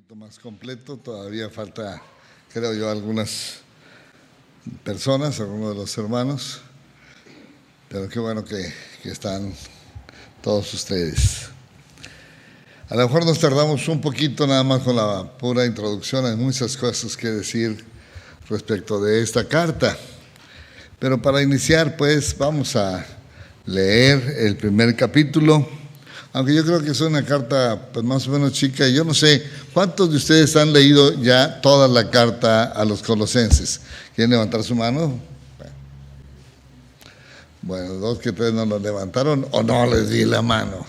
poquito más completo. Todavía falta, creo yo, algunas personas, algunos de los hermanos, pero qué bueno que están todos ustedes. A lo mejor nos tardamos un poquito nada más con la pura introducción. Hay muchas cosas que decir respecto de esta carta, pero para iniciar pues vamos a leer el primer capítulo, aunque yo creo que es una carta pues más o menos chica. Yo no sé, ¿cuántos de ustedes han leído ya toda la carta a los Colosenses? ¿Quieren levantar su mano? Bueno, dos que tres no lo levantaron o no les di la mano,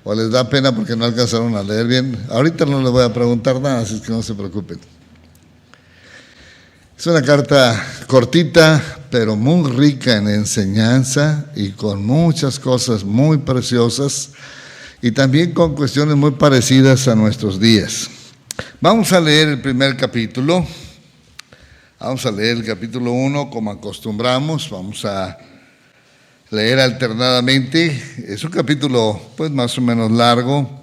o les da pena porque no alcanzaron a leer bien. Ahorita no les voy a preguntar nada, así que no se preocupen. Es una carta cortita, pero muy rica en enseñanza y con muchas cosas muy preciosas y también con cuestiones muy parecidas a nuestros días. Vamos a leer el primer capítulo. Vamos a leer el capítulo 1 como acostumbramos. Vamos a leer alternadamente. Es un capítulo pues más o menos largo,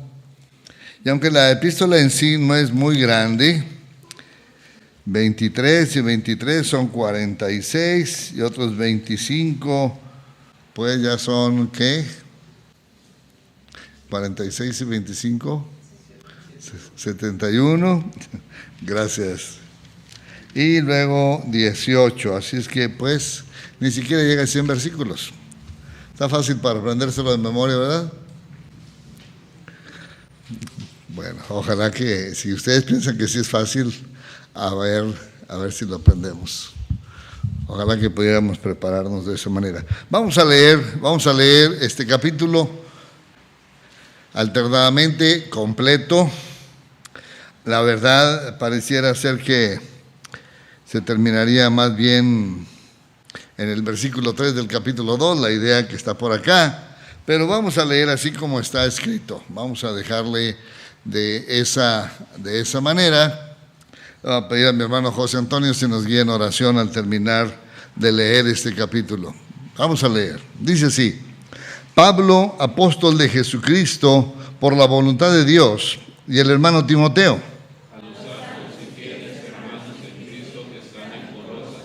y aunque la epístola en sí no es muy grande, 23 y 23 son 46 y otros 25 pues ya son ¿qué? 46 y 25 71. Gracias. Y luego 18, así es que pues ni siquiera llega a 100 versículos. Está fácil para aprendérselo de memoria, ¿verdad? Bueno, ojalá que si ustedes piensan que sí es fácil, a ver si lo aprendemos. Ojalá que pudiéramos prepararnos de esa manera. Vamos a leer este capítulo alternadamente, completo. La verdad pareciera ser que se terminaría más bien en el versículo 3 del capítulo 2, la idea que está por acá, pero vamos a leer así como está escrito. Vamos a dejarle de esa manera. Voy a pedir a mi hermano José Antonio si nos guía en oración al terminar de leer este capítulo. Vamos a leer. Dice así: Pablo, apóstol de Jesucristo, por la voluntad de Dios, y el hermano Timoteo, a los santos y fieles hermanos en Cristo que están en Colosas,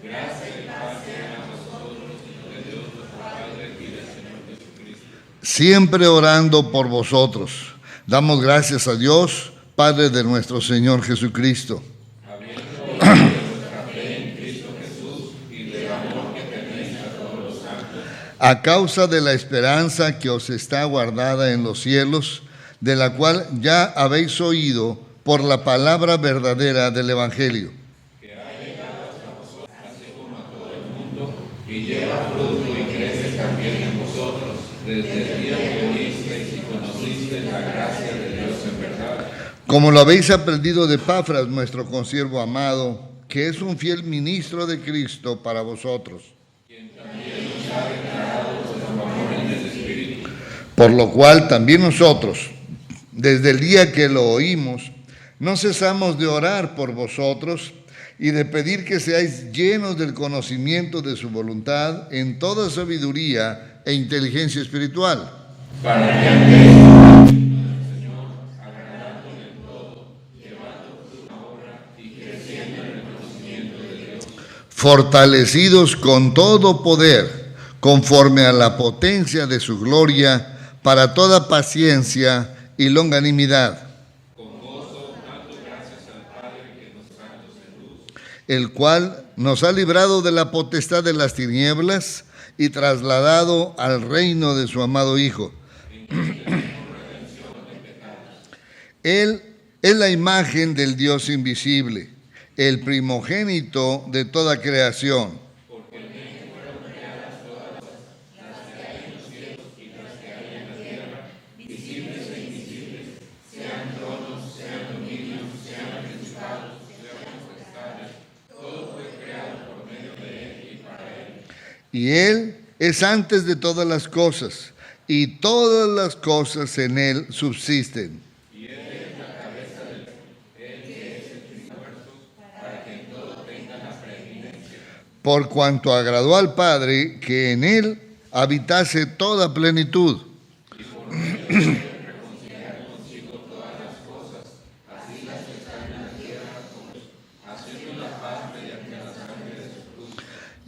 gracia y paz sean a vosotros y de Dios nuestro Padre y del Señor Jesucristo. siempre orando por vosotros. Damos gracias a Dios, Padre de nuestro Señor Jesucristo, Habiendo oído vuestra fe en Cristo Jesús y del amor que tenéis a todos los santos, a causa de la esperanza que os está guardada en los cielos, de la cual ya habéis oído por la palabra verdadera del Evangelio, que ha llegado hasta vosotros, así como a todo el mundo, y lleva fruto y crece también en vosotros, desde el día que oísteis y conocisteis la gracia de Dios en verdad. como lo habéis aprendido de Epafras, nuestro consiervo amado, que es un fiel ministro de Cristo para vosotros. Por lo cual también nosotros, desde el día que lo oímos, no cesamos de orar por vosotros y de pedir que seáis llenos del conocimiento de su voluntad en toda sabiduría e inteligencia espiritual, Para que andéis en el Señor, agradándole en todo, llevando fruto a la obra y creciendo en el conocimiento de Dios, fortalecidos con todo poder, conforme a la potencia de su gloria, para toda paciencia y longanimidad, con gozo, dando gracias al Padre que nos santos en luz, el cual nos ha librado de la potestad de las tinieblas y trasladado al reino de su amado Hijo. Él es la imagen del Dios invisible, el primogénito de toda creación, porque en él fueron creadas todas las que hay en los cielos y las que hay en la tierra, visibles e invisibles, sean tronos, sean dominios, sean principados, sean potestades, todo fue creado por medio de él y para él. y Él es antes de todas las cosas, y todas las cosas en Él subsisten. Y él es la cabeza del él que es el primogénito, para que en todo tenga la preeminencia. Por cuanto agradó al Padre que en Él habitase toda plenitud, Y por medio de él reconciliar consigo todas las cosas, así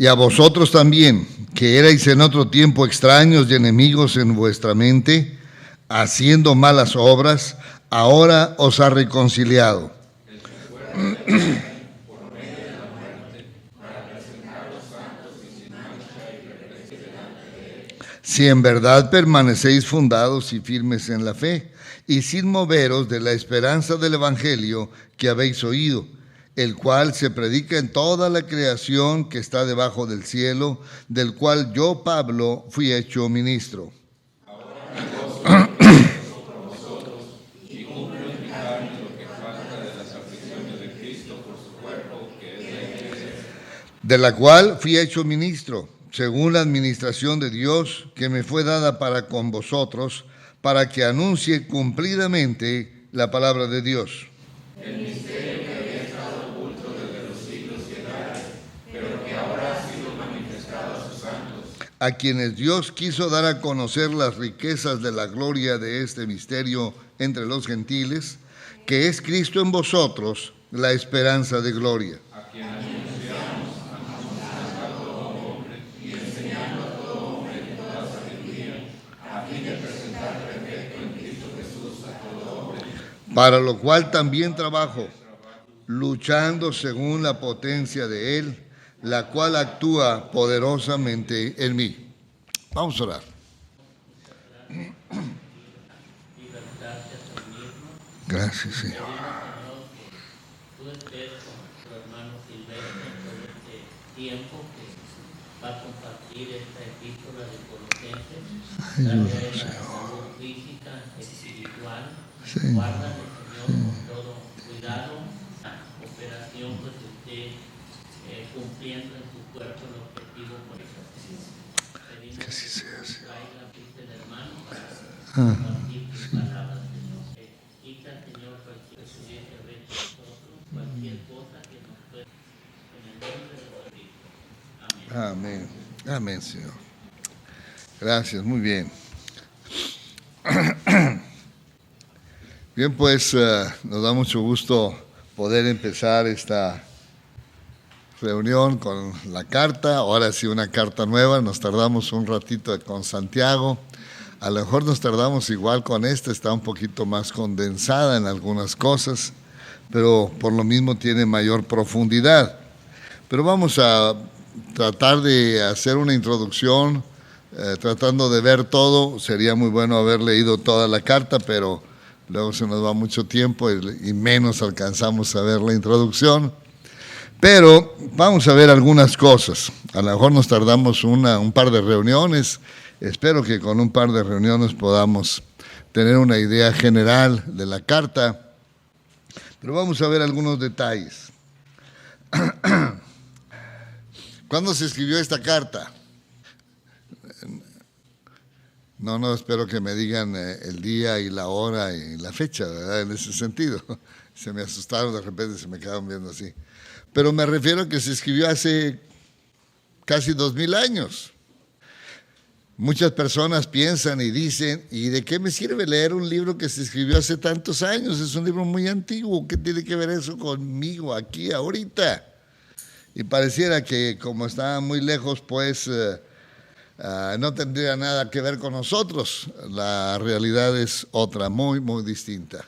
Y a vosotros también, que erais en otro tiempo extraños y enemigos en vuestra mente, haciendo malas obras, ahora os ha reconciliado. Si en verdad permanecéis fundados y firmes en la fe, y sin moveros de la esperanza del Evangelio que habéis oído, el cual se predica en toda la creación que está debajo del cielo, del cual yo, Pablo, fui hecho ministro. De la cual fui hecho ministro, según la administración de Dios que me fue dada para con vosotros, para que anuncie cumplidamente la palabra de Dios. El misterio que había estado oculto desde los siglos y edades, pero que ahora ha sido manifestado a sus santos, a quienes Dios quiso dar a conocer las riquezas de la gloria de este misterio entre los gentiles, que es Cristo en vosotros, la esperanza de gloria. A quien anunciamos a todo hombre y enseñando a todo hombre en toda sabiduría, a fin de presentar perfecto en Cristo Jesús a todo hombre. Para lo cual también trabajo, luchando según la potencia de Él, la cual actúa poderosamente en mí. Vamos a orar. Gracias, Señor. Tú estés con nuestro hermano Silvestre en todo este tiempo que va a compartir esta epístola de Colosenses. Ayúdanos, Señor. Salud física, espiritual. Señor. Guárdale, Señor, con todo cuidado. La operación pues esté cumpliendo en su cuerpo el objetivo por eso. Pedimos que así sea, Señor. Traiga el hermano para compartir tus palabras, Señor. Quita, Señor, cualquier pudiese haber nosotros, cualquier cosa que nos pueda, en el nombre de Cristo. Amén. Amén. Amén, Señor. Gracias, muy bien. Bien, pues nos da mucho gusto poder empezar esta reunión con la carta. Ahora sí, una carta nueva. Nos tardamos un ratito con Santiago. A lo mejor nos tardamos igual con esta. Está un poquito más condensada en algunas cosas, pero por lo mismo tiene mayor profundidad. Pero vamos a tratar de hacer una introducción, tratando de ver todo. Sería muy bueno haber leído toda la carta, pero luego se nos va mucho tiempo y menos alcanzamos a ver la introducción. Pero vamos a ver algunas cosas. A lo mejor nos tardamos un par de reuniones. Espero que con un par de reuniones podamos tener una idea general de la carta. Pero vamos a ver algunos detalles. ¿Cuándo se escribió esta carta? No, espero que me digan el día y la hora y la fecha, ¿verdad? En ese sentido. Se me asustaron, de repente se me quedaron viendo así. Pero me refiero a que se escribió hace casi 2000 años. Muchas personas piensan y dicen, ¿y de qué me sirve leer un libro que se escribió hace tantos años? Es un libro muy antiguo, ¿qué tiene que ver eso conmigo aquí, ahorita? Y pareciera que como está muy lejos, pues no tendría nada que ver con nosotros. La realidad es otra, muy, muy distinta.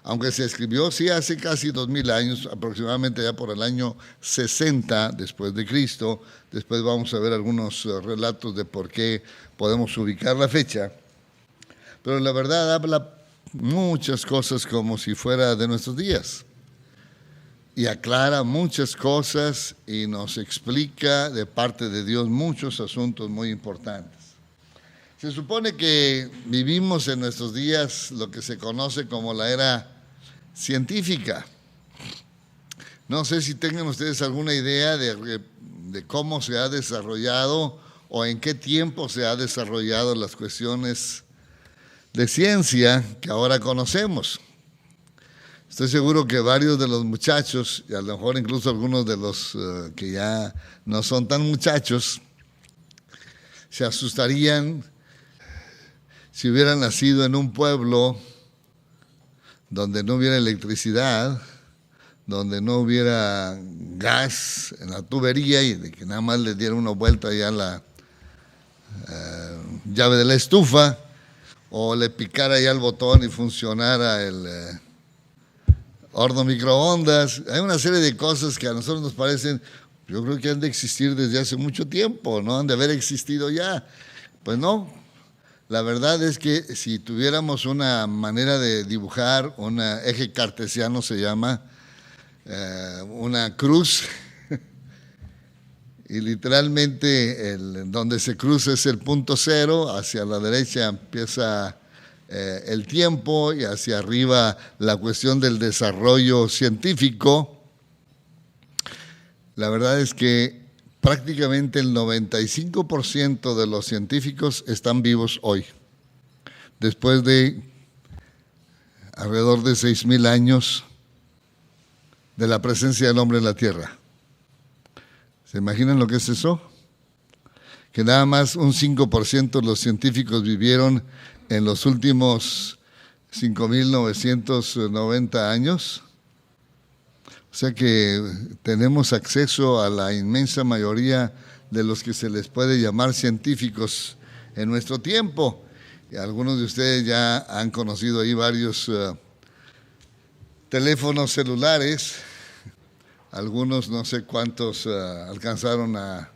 Aunque se escribió, sí, hace casi 2000 años, aproximadamente ya por el año 60 después de Cristo. Después vamos a ver algunos relatos de por qué podemos ubicar la fecha. Pero la verdad habla muchas cosas como si fuera de nuestros días. Y aclara muchas cosas y nos explica de parte de Dios muchos asuntos muy importantes. Se supone que vivimos en nuestros días lo que se conoce como la era científica. No sé si tengan ustedes alguna idea de cómo se ha desarrollado o en qué tiempo se ha desarrollado las cuestiones de ciencia que ahora conocemos. Estoy seguro que varios de los muchachos, y a lo mejor incluso algunos de los que ya no son tan muchachos, se asustarían si hubieran nacido en un pueblo donde no hubiera electricidad, donde no hubiera gas en la tubería y de que nada más le diera una vuelta ya a la llave de la estufa, o le picara ya el botón y funcionara el horno microondas. Hay una serie de cosas que a nosotros nos parecen, yo creo que han de existir desde hace mucho tiempo, no han de haber existido ya. Pues no, la verdad es que si tuviéramos una manera de dibujar, un eje cartesiano se llama, una cruz, y literalmente donde se cruza es el punto cero, hacia la derecha empieza el tiempo y hacia arriba la cuestión del desarrollo científico. La verdad es que prácticamente el 95% de los científicos están vivos hoy, después de alrededor de 6,000 años de la presencia del hombre en la Tierra. ¿Se imaginan lo que es eso? Que nada más un 5% de los científicos vivieron en los últimos 5,990 años. O sea que tenemos acceso a la inmensa mayoría de los que se les puede llamar científicos en nuestro tiempo. Y algunos de ustedes ya han conocido ahí varios teléfonos celulares. Algunos, no sé cuántos, alcanzaron a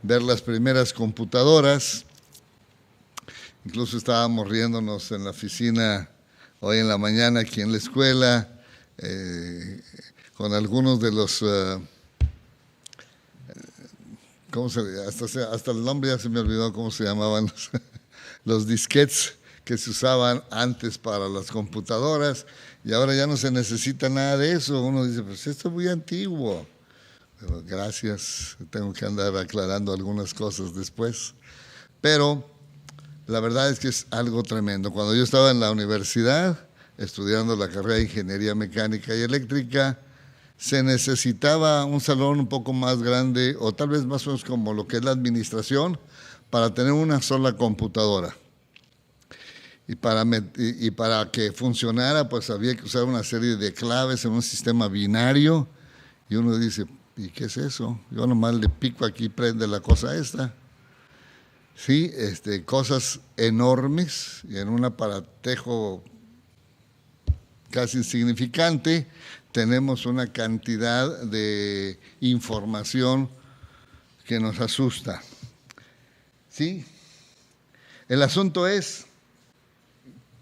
ver las primeras computadoras. Incluso estábamos riéndonos en la oficina hoy en la mañana aquí en la escuela, con algunos de los, ¿cómo se llama? Hasta el nombre ya se me olvidó cómo se llamaban los disquetes que se usaban antes para las computadoras, y ahora ya no se necesita nada de eso. Uno dice, pues esto es muy antiguo. Pero gracias, tengo que andar aclarando algunas cosas después. Pero la verdad es que es algo tremendo. Cuando yo estaba en la universidad, estudiando la carrera de Ingeniería Mecánica y Eléctrica, se necesitaba un salón un poco más grande, o tal vez más o menos como lo que es la administración, para tener una sola computadora. Y para que funcionara, pues había que usar una serie de claves en un sistema binario. Y uno dice, ¿y qué es eso? Yo nomás le pico aquí y prende la cosa esta. Sí, cosas enormes y en un aparatejo casi insignificante tenemos una cantidad de información que nos asusta. ¿Sí? El asunto es,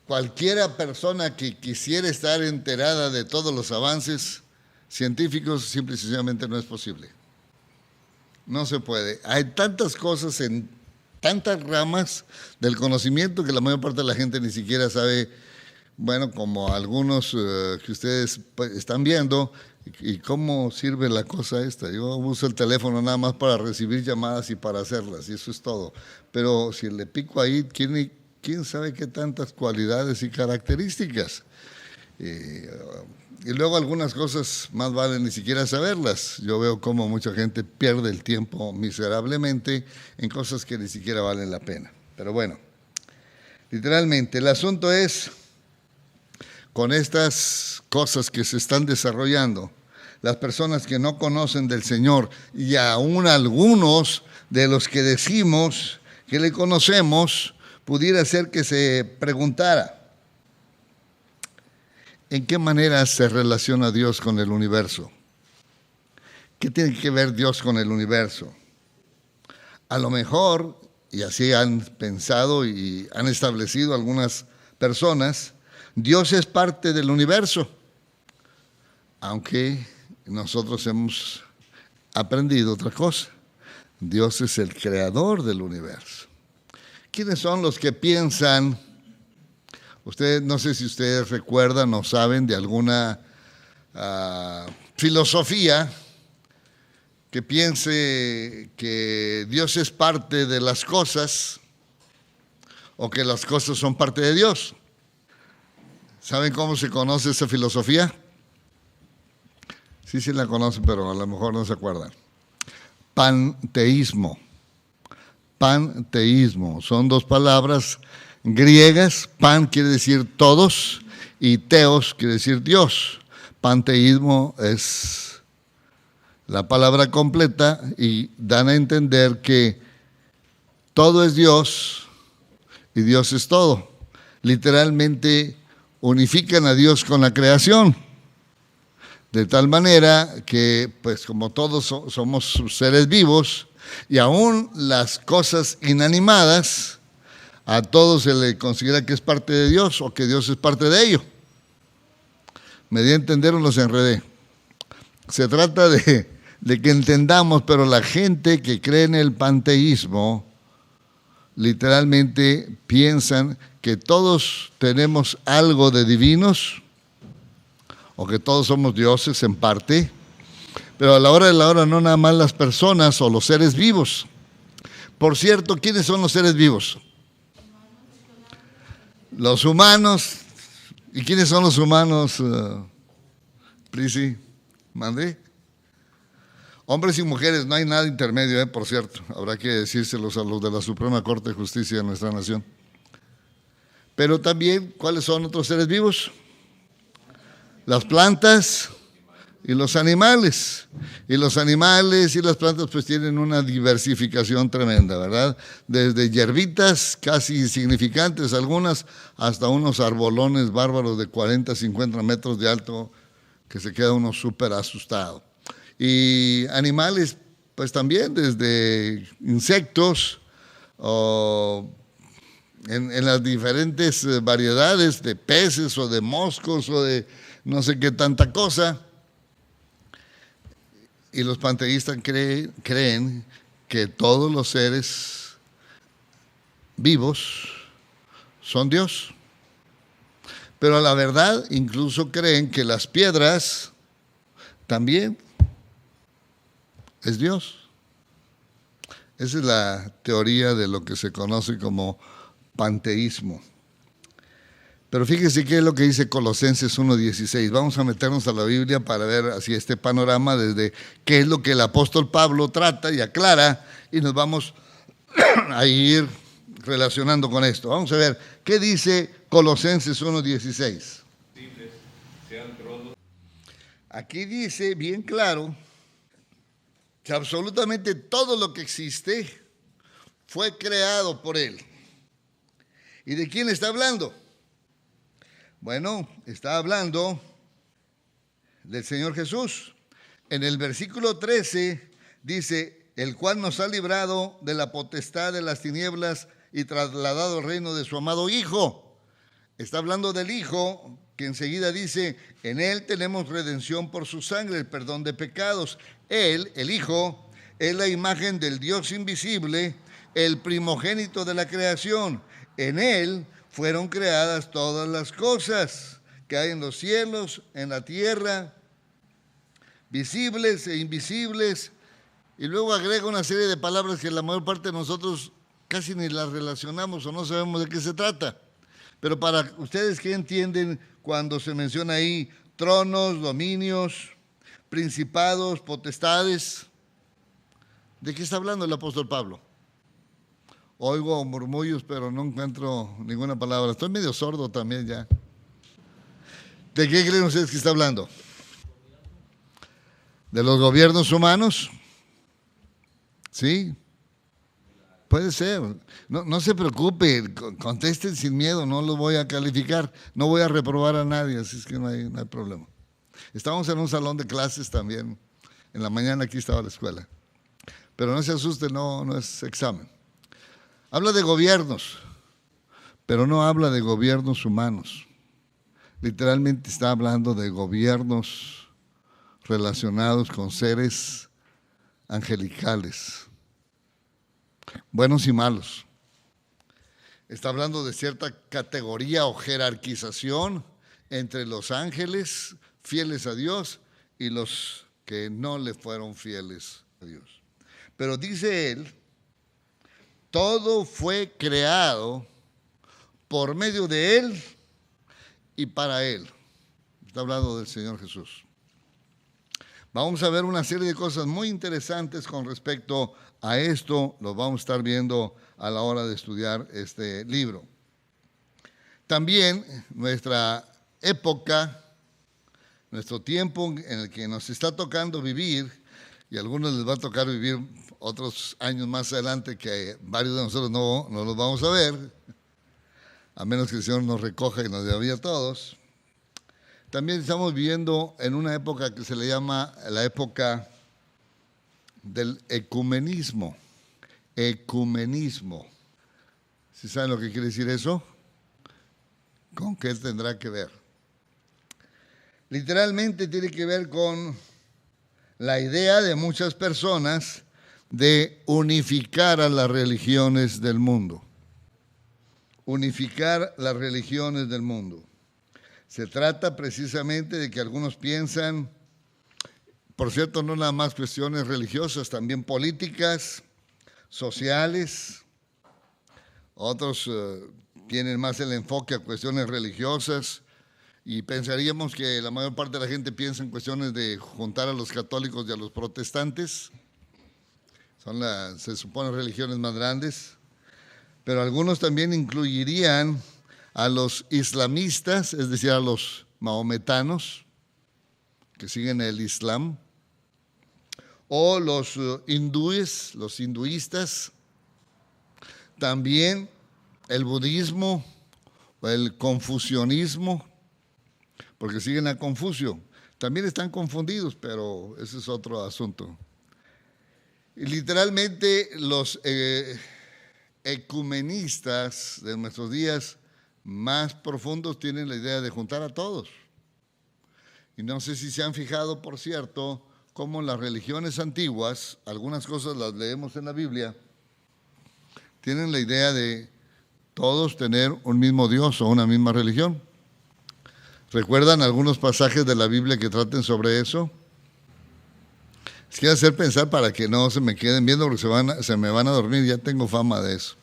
cualquiera persona que quisiera estar enterada de todos los avances científicos, simple y sencillamente no es posible. No se puede. Hay tantas cosas en tantas ramas del conocimiento que la mayor parte de la gente ni siquiera sabe, bueno, como algunos que ustedes están viendo, y cómo sirve la cosa esta. Yo uso el teléfono nada más para recibir llamadas y para hacerlas, y eso es todo. Pero si le pico ahí, ¿quién sabe qué tantas cualidades y características? Y luego algunas cosas más valen ni siquiera saberlas. Yo veo cómo mucha gente pierde el tiempo miserablemente en cosas que ni siquiera valen la pena. Pero bueno, literalmente el asunto es, con estas cosas que se están desarrollando, las personas que no conocen del Señor, y aún algunos de los que decimos que le conocemos, pudiera ser que se preguntara, ¿en qué manera se relaciona Dios con el universo? ¿Qué tiene que ver Dios con el universo? A lo mejor, y así han pensado y han establecido algunas personas, Dios es parte del universo, aunque nosotros hemos aprendido otra cosa. Dios es el creador del universo. ¿Quiénes son los que piensan? Ustedes, no sé si ustedes recuerdan o saben de alguna filosofía que piense que Dios es parte de las cosas o que las cosas son parte de Dios. ¿Saben cómo se conoce esa filosofía? Sí la conocen, pero a lo mejor no se acuerdan. Panteísmo. Panteísmo. Son dos palabras griegas. Pan quiere decir todos y teos quiere decir Dios. Panteísmo es la palabra completa y dan a entender que todo es Dios y Dios es todo. Literalmente unifican a Dios con la creación, de tal manera que, pues como todos somos seres vivos, y aún las cosas inanimadas, a todos se le considera que es parte de Dios o que Dios es parte de ello. Me di a entender o los enredé. Se trata de que entendamos, pero la gente que cree en el panteísmo, literalmente piensan que todos tenemos algo de divinos, o que todos somos dioses en parte, pero a la hora de la hora no nada más las personas o los seres vivos. Por cierto, ¿quiénes son los seres vivos? Los humanos. ¿Y quiénes son los humanos, Prisi? ¿Mandé? Hombres y mujeres, no hay nada intermedio, por cierto. Habrá que decírselos a los de la Suprema Corte de Justicia de nuestra nación. Pero también, ¿cuáles son otros seres vivos? Las plantas y los animales. Y los animales y las plantas pues tienen una diversificación tremenda, ¿verdad? Desde hierbitas casi insignificantes algunas, hasta unos arbolones bárbaros de 40, 50 metros de alto, que se queda uno súper asustado. Y animales, pues también desde insectos, o en las diferentes variedades de peces o de moscos o de no sé qué tanta cosa. Y los panteístas creen que todos los seres vivos son Dios. Pero a la verdad, incluso creen que las piedras también es Dios. Esa es la teoría de lo que se conoce como panteísmo. Pero fíjese qué es lo que dice Colosenses 1:16. Vamos a meternos a la Biblia para ver así este panorama desde qué es lo que el apóstol Pablo trata y aclara, y nos vamos a ir relacionando con esto. Vamos a ver, ¿qué dice Colosenses 1:16? Aquí dice bien claro que absolutamente todo lo que existe fue creado por Él. ¿Y de quién está hablando? Bueno, está hablando del Señor Jesús. En el versículo 13 dice, el cual nos ha librado de la potestad de las tinieblas y trasladado al reino de su amado Hijo. Está hablando del Hijo, que enseguida dice, en Él tenemos redención por su sangre, el perdón de pecados. Él, el Hijo, es la imagen del Dios invisible, el primogénito de la creación. En Él fueron creadas todas las cosas que hay en los cielos, en la tierra, visibles e invisibles. Y luego agrega una serie de palabras que la mayor parte de nosotros casi ni las relacionamos o no sabemos de qué se trata. Pero para ustedes, ¿qué entienden cuando se menciona ahí tronos, dominios, principados, potestades? ¿De qué está hablando el apóstol Pablo? Oigo murmullos, pero no encuentro ninguna palabra. Estoy medio sordo también ya. ¿De qué creen ustedes que está hablando? ¿De los gobiernos humanos? ¿Sí? Puede ser. No se preocupe, contesten sin miedo, no los voy a calificar, no voy a reprobar a nadie, así es que no hay problema. Estábamos en un salón de clases también. En la mañana aquí estaba la escuela. Pero no se asuste, no es examen. Habla de gobiernos, pero no habla de gobiernos humanos. Literalmente está hablando de gobiernos relacionados con seres angelicales, buenos y malos. Está hablando de cierta categoría o jerarquización entre los ángeles fieles a Dios y los que no le fueron fieles a Dios. Pero dice él, todo fue creado por medio de Él y para Él. Está hablando del Señor Jesús. Vamos a ver una serie de cosas muy interesantes con respecto a esto. Lo vamos a estar viendo a la hora de estudiar este libro. También nuestra época nuestro tiempo en el que nos está tocando vivir, y a algunos les va a tocar vivir otros años más adelante que varios de nosotros no los vamos a ver, a menos que el Señor nos recoja y nos lleve a todos. También estamos viviendo en una época que se le llama la época del ecumenismo. Ecumenismo. ¿Sí saben lo que quiere decir eso? ¿Con qué tendrá que ver? Literalmente tiene que ver con la idea de muchas personas de unificar a las religiones del mundo. Unificar las religiones del mundo. Se trata precisamente de que algunos piensan, por cierto, no nada más cuestiones religiosas, también políticas, sociales. Otros tienen más el enfoque a cuestiones religiosas y pensaríamos que la mayor parte de la gente piensa en cuestiones de juntar a los católicos y a los protestantes. Son se supone, religiones más grandes. Pero algunos también incluirían a los islamistas, es decir, a los mahometanos que siguen el Islam, o los hindúes, los hinduistas, también el budismo, el confucianismo, porque siguen a Confucio. También están confundidos, pero ese es otro asunto. Y literalmente los ecumenistas de nuestros días más profundos tienen la idea de juntar a todos. Y no sé si se han fijado, por cierto, cómo las religiones antiguas, algunas cosas las leemos en la Biblia, tienen la idea de todos tener un mismo Dios o una misma religión. ¿Recuerdan algunos pasajes de la Biblia que traten sobre eso? Les quiero hacer pensar para que no se me queden viendo porque se me van a dormir, ya tengo fama de eso.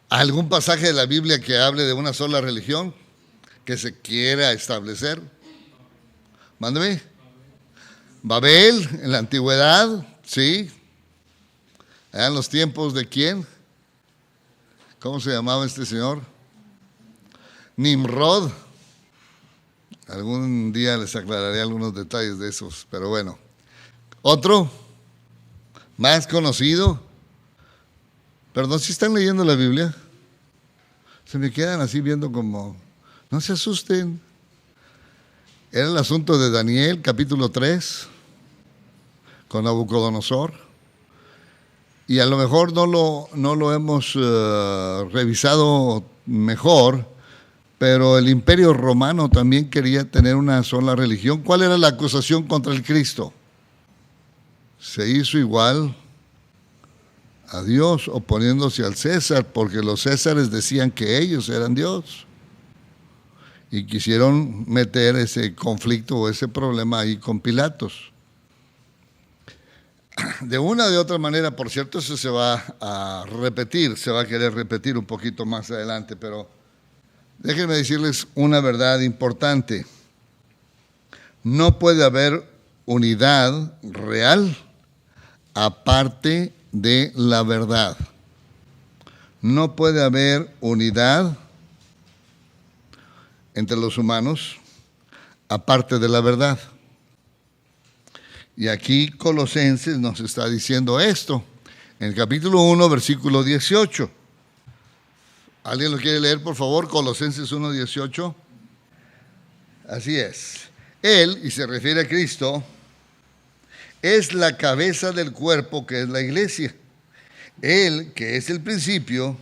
¿Algún pasaje de la Biblia que hable de una sola religión que se quiera establecer? Mándeme. Babel, en la antigüedad, sí. ¿Eran los tiempos de quién? ¿Cómo se llamaba este señor? Nimrod. Algún día les aclararé algunos detalles de esos, pero bueno. Otro, más conocido. Perdón, ¿si están leyendo la Biblia? Se me quedan así viendo como, no se asusten. Era el asunto de Daniel, capítulo 3, con Nabucodonosor. Y a lo mejor no lo hemos revisado mejor, pero el Imperio Romano también quería tener una sola religión. ¿Cuál era la acusación contra el Cristo? Se hizo igual a Dios, oponiéndose al César, porque los Césares decían que ellos eran Dios. Y quisieron meter ese conflicto o ese problema ahí con Pilatos. De una o de otra manera, por cierto, eso se va a repetir, se va a querer repetir un poquito más adelante, pero déjenme decirles una verdad importante. No puede haber unidad real aparte de la verdad. No puede haber unidad entre los humanos aparte de la verdad. Y aquí Colosenses nos está diciendo esto, en el capítulo 1, versículo 18. ¿Alguien lo quiere leer, por favor? Colosenses 1, 18. Así es. Él, y se refiere a Cristo, es la cabeza del cuerpo que es la iglesia. Él, que es el principio,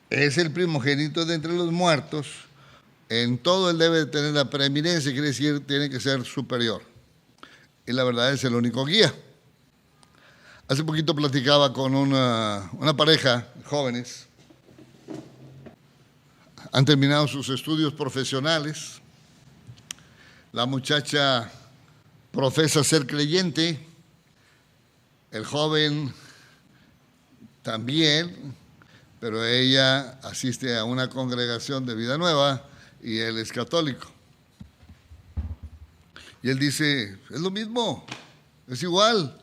es el primogénito de entre los muertos. En todo él debe tener la preeminencia, quiere decir, tiene que ser superior. Y la verdad es el único guía. Hace poquito platicaba con una pareja, jóvenes. Han terminado sus estudios profesionales. La muchacha profesa ser creyente. El joven también, pero ella asiste a una congregación de Vida Nueva y él es católico. Y él dice, es lo mismo, es igual.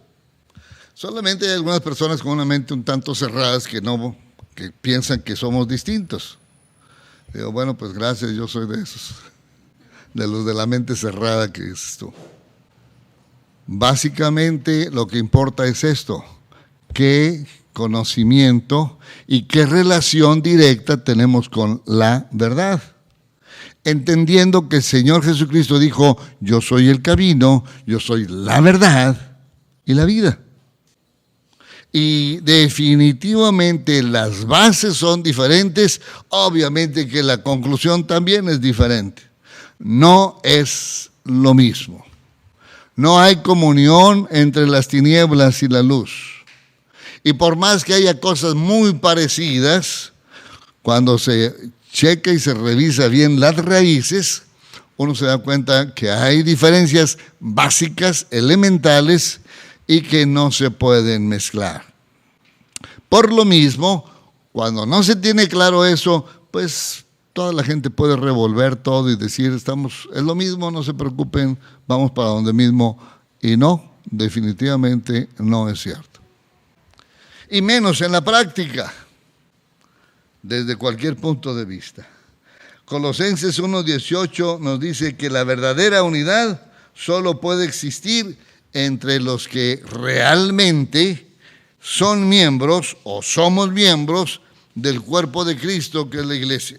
Solamente hay algunas personas con una mente un tanto cerradas que piensan que somos distintos. Digo, bueno, pues gracias, yo soy de de los de la mente cerrada que dices tú. Básicamente lo que importa es esto: qué conocimiento y qué relación directa tenemos con la verdad. Entendiendo que el Señor Jesucristo dijo: yo soy el camino, yo soy la verdad y la vida. Y definitivamente las bases son diferentes, obviamente que la conclusión también es diferente. No es lo mismo. No hay comunión entre las tinieblas y la luz. Y por más que haya cosas muy parecidas, cuando se checa y se revisa bien las raíces, uno se da cuenta que hay diferencias básicas, elementales, y que no se pueden mezclar. Por lo mismo, cuando no se tiene claro eso, pues toda la gente puede revolver todo y decir: es lo mismo, no se preocupen, vamos para donde mismo. Y no, definitivamente no es cierto. Y menos en la práctica, desde cualquier punto de vista. Colosenses 1:18 nos dice que la verdadera unidad solo puede existir entre los que realmente son miembros o somos miembros del cuerpo de Cristo, que es la iglesia.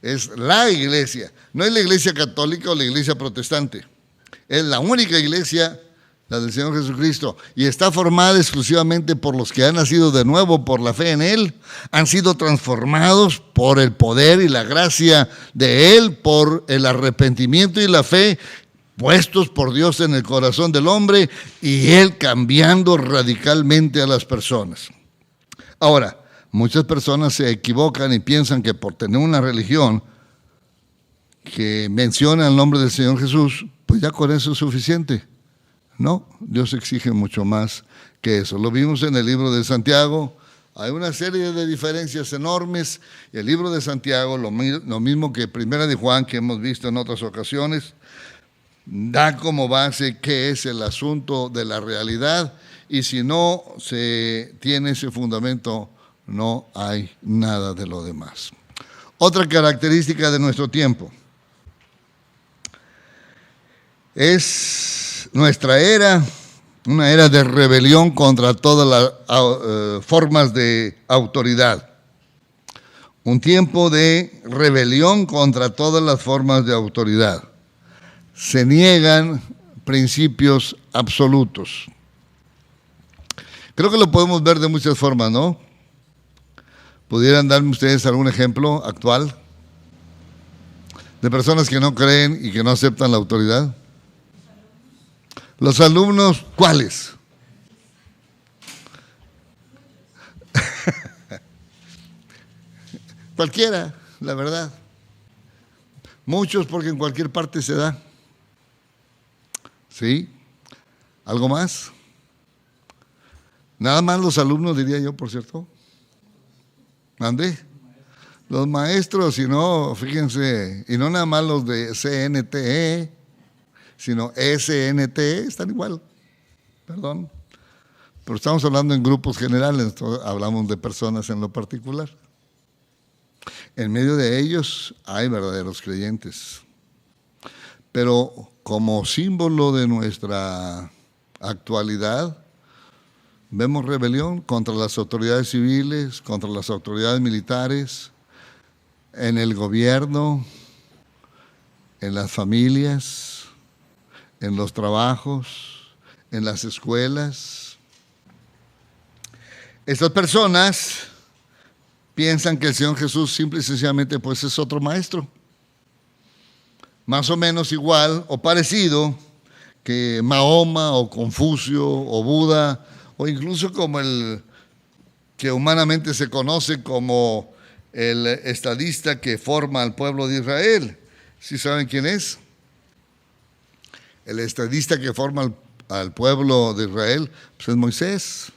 Es la iglesia, no es la iglesia católica o la iglesia protestante. Es la única iglesia, la del Señor Jesucristo, y está formada exclusivamente por los que han nacido de nuevo por la fe en Él, han sido transformados por el poder y la gracia de Él, por el arrepentimiento y la fe, puestos por Dios en el corazón del hombre, y Él cambiando radicalmente a las personas. Ahora, muchas personas se equivocan y piensan que por tener una religión que menciona el nombre del Señor Jesús, pues ya con eso es suficiente. No, Dios exige mucho más que eso. Lo vimos en el libro de Santiago. Hay una serie de diferencias enormes. Y el libro de Santiago, lo mismo que Primera de Juan, que hemos visto en otras ocasiones, da como base qué es el asunto de la realidad. Y si no se tiene ese fundamento, no hay nada de lo demás. Otra característica de nuestro tiempo es nuestra era, una era de rebelión contra todas las formas de autoridad. Un tiempo de rebelión contra todas las formas de autoridad. Se niegan principios absolutos. Creo que lo podemos ver de muchas formas, ¿no? ¿Pudieran darme ustedes algún ejemplo actual de personas que no creen y que no aceptan la autoridad? Los alumnos, ¿cuáles? Cualquiera, la verdad. Muchos, porque en cualquier parte se da. ¿Sí? ¿Algo más? Nada más los alumnos, diría yo, por cierto. ¿Ande? Los maestros, y no, fíjense, y no nada más los de CNTE, sino SNTE, están igual. Perdón. Pero estamos hablando en grupos generales, hablamos de personas en lo particular. En medio de ellos hay verdaderos creyentes. Pero como símbolo de nuestra actualidad, vemos rebelión contra las autoridades civiles, contra las autoridades militares, en el gobierno, en las familias, en los trabajos, en las escuelas. Estas personas piensan que el Señor Jesús simple y sencillamente pues es otro maestro, más o menos igual o parecido que Mahoma o Confucio o Buda, o incluso como el que humanamente se conoce como el estadista que forma al pueblo de Israel. ¿Sí saben quién es? El estadista que forma al pueblo de Israel, pues es Moisés.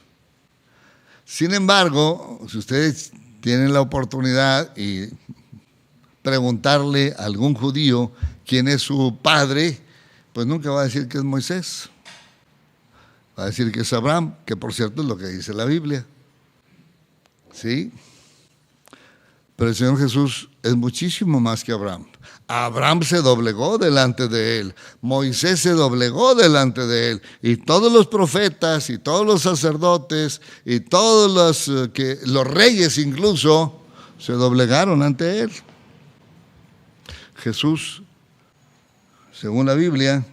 Sin embargo, si ustedes tienen la oportunidad y preguntarle a algún judío quién es su padre, pues nunca va a decir que es Moisés. Va a decir que es Abraham, que por cierto es lo que dice la Biblia. ¿Sí? Pero el Señor Jesús es muchísimo más que Abraham. Abraham se doblegó delante de él, Moisés se doblegó delante de él, y todos los profetas y todos los sacerdotes y todos los reyes incluso se doblegaron ante él. Jesús, según la Biblia,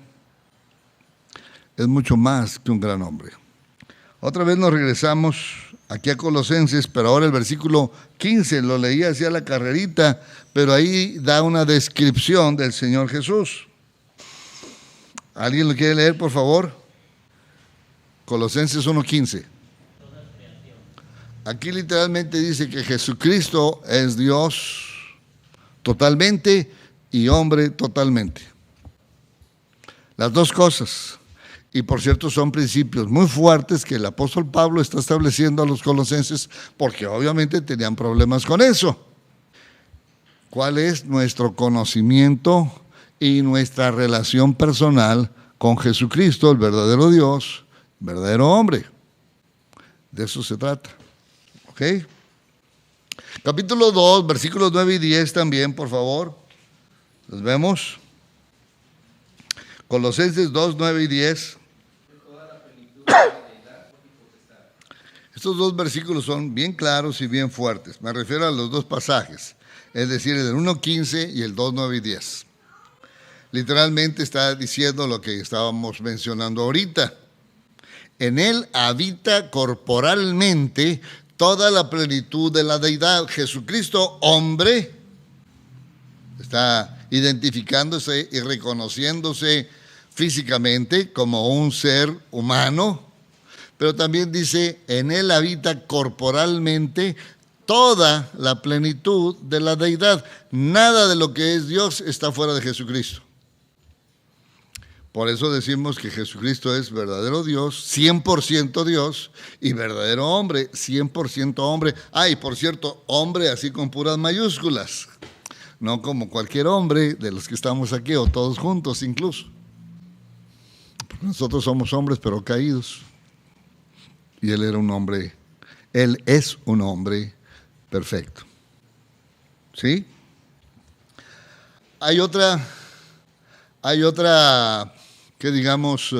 es mucho más que un gran hombre. Otra vez nos regresamos aquí a Colosenses, pero ahora el versículo 15, lo leí hacia la carrerita, pero ahí da una descripción del Señor Jesús. ¿Alguien lo quiere leer, por favor? Colosenses 1:15. Aquí literalmente dice que Jesucristo es Dios totalmente y hombre totalmente. Las dos cosas. Y por cierto son principios muy fuertes que el apóstol Pablo está estableciendo a los colosenses porque obviamente tenían problemas con eso. ¿Cuál es nuestro conocimiento y nuestra relación personal con Jesucristo, el verdadero Dios, verdadero hombre? De eso se trata. ¿Ok? Capítulo 2, versículos 9 y 10 también, por favor. Los vemos. Colosenses 2, 9 y 10. Estos dos versículos son bien claros y bien fuertes. Me refiero a los dos pasajes, es decir, el 1:15 y el 2, 9 y 10. Literalmente está diciendo lo que estábamos mencionando ahorita. En él habita corporalmente toda la plenitud de la deidad. Jesucristo, hombre, está identificándose y reconociéndose físicamente como un ser humano, pero también dice, en él habita corporalmente toda la plenitud de la deidad. Nada de lo que es Dios está fuera de Jesucristo. Por eso decimos que Jesucristo es verdadero Dios, 100% Dios, y verdadero hombre, 100% hombre. Y por cierto, hombre así con puras mayúsculas, no como cualquier hombre de los que estamos aquí, o todos juntos incluso. Porque nosotros somos hombres pero caídos. Y él es un hombre perfecto. ¿Sí? Hay otra que digamos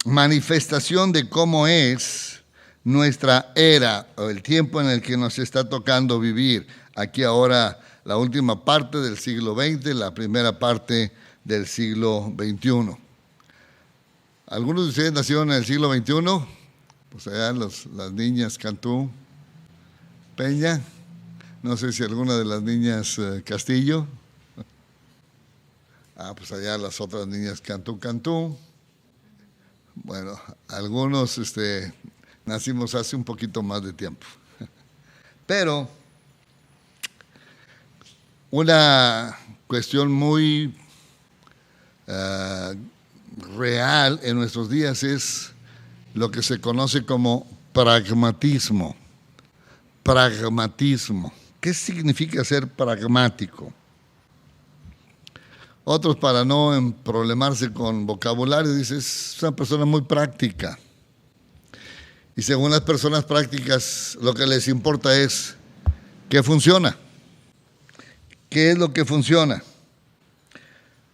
manifestación de cómo es nuestra era o el tiempo en el que nos está tocando vivir. Aquí ahora la última parte del siglo XX, la primera parte del siglo XXI. ¿Algunos de ustedes nacieron en el siglo XXI? Pues allá las niñas Cantú, Peña, no sé si alguna de las niñas Castillo. Pues allá las otras niñas Cantú. Bueno, algunos nacimos hace un poquito más de tiempo. Pero una cuestión muy real en nuestros días es lo que se conoce como pragmatismo. Pragmatismo. ¿Qué significa ser pragmático? Otros, para no emproblemarse con vocabulario, dicen, es una persona muy práctica. Y según las personas prácticas, lo que les importa es qué funciona. ¿Qué es lo que funciona?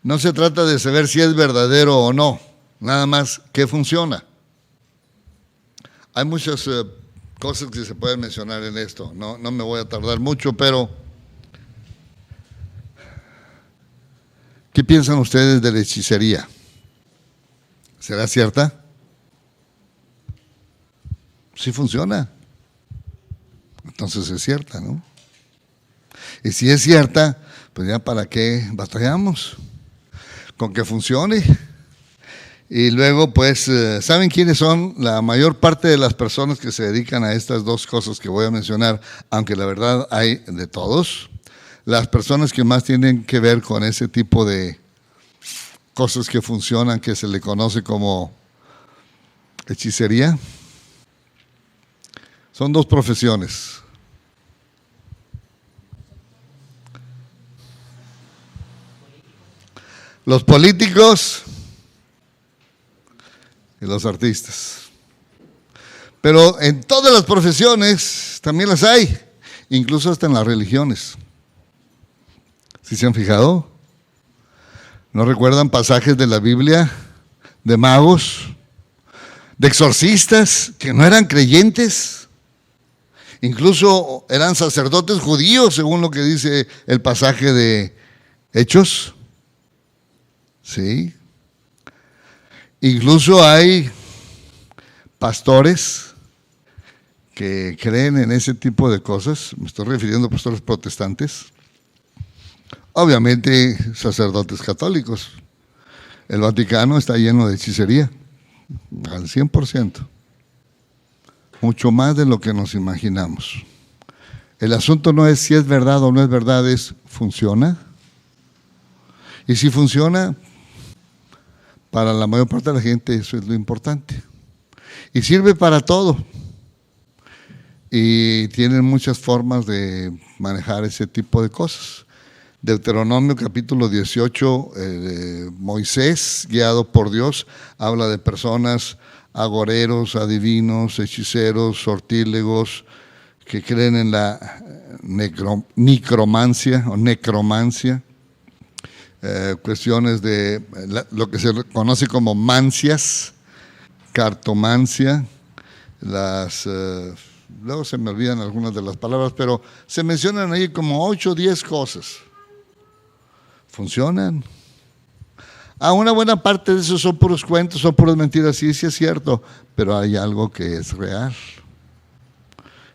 No se trata de saber si es verdadero o no, nada más qué funciona. Hay muchas cosas que se pueden mencionar en esto, no me voy a tardar mucho, pero ¿qué piensan ustedes de la hechicería? ¿Será cierta? Sí funciona. Entonces es cierta, ¿no? Y si es cierta, pues ya para qué batallamos. Con que funcione. Y luego, pues, ¿saben quiénes son la mayor parte de las personas que se dedican a estas dos cosas que voy a mencionar? Aunque la verdad hay de todos. Las personas que más tienen que ver con ese tipo de cosas que funcionan, que se le conoce como hechicería, son dos profesiones. Los políticos y los artistas. Pero en todas las profesiones también las hay. incluso hasta en las religiones. ¿Sí se han fijado? ¿No recuerdan pasajes de la Biblia de magos, de exorcistas que no eran creyentes? Incluso eran sacerdotes judíos, según lo que dice el pasaje de Hechos. Sí. Incluso hay pastores que creen en ese tipo de cosas. Me estoy refiriendo a pastores protestantes. Obviamente sacerdotes católicos. El Vaticano está lleno de hechicería, al 100%. Mucho más de lo que nos imaginamos. El asunto no es si es verdad o no es verdad, es ¿funciona? Y si funciona, para la mayor parte de la gente eso es lo importante. Y sirve para todo. Y tienen muchas formas de manejar ese tipo de cosas. Deuteronomio capítulo 18, Moisés, guiado por Dios, habla de personas, agoreros, adivinos, hechiceros, sortílegos, que creen en la necromancia, cuestiones de lo que se conoce como mancias, cartomancia, luego se me olvidan algunas de las palabras, pero se mencionan ahí como 8 o 10 cosas. Funcionan. Una buena parte de eso son puros cuentos, son puras mentiras, sí es cierto, pero hay algo que es real.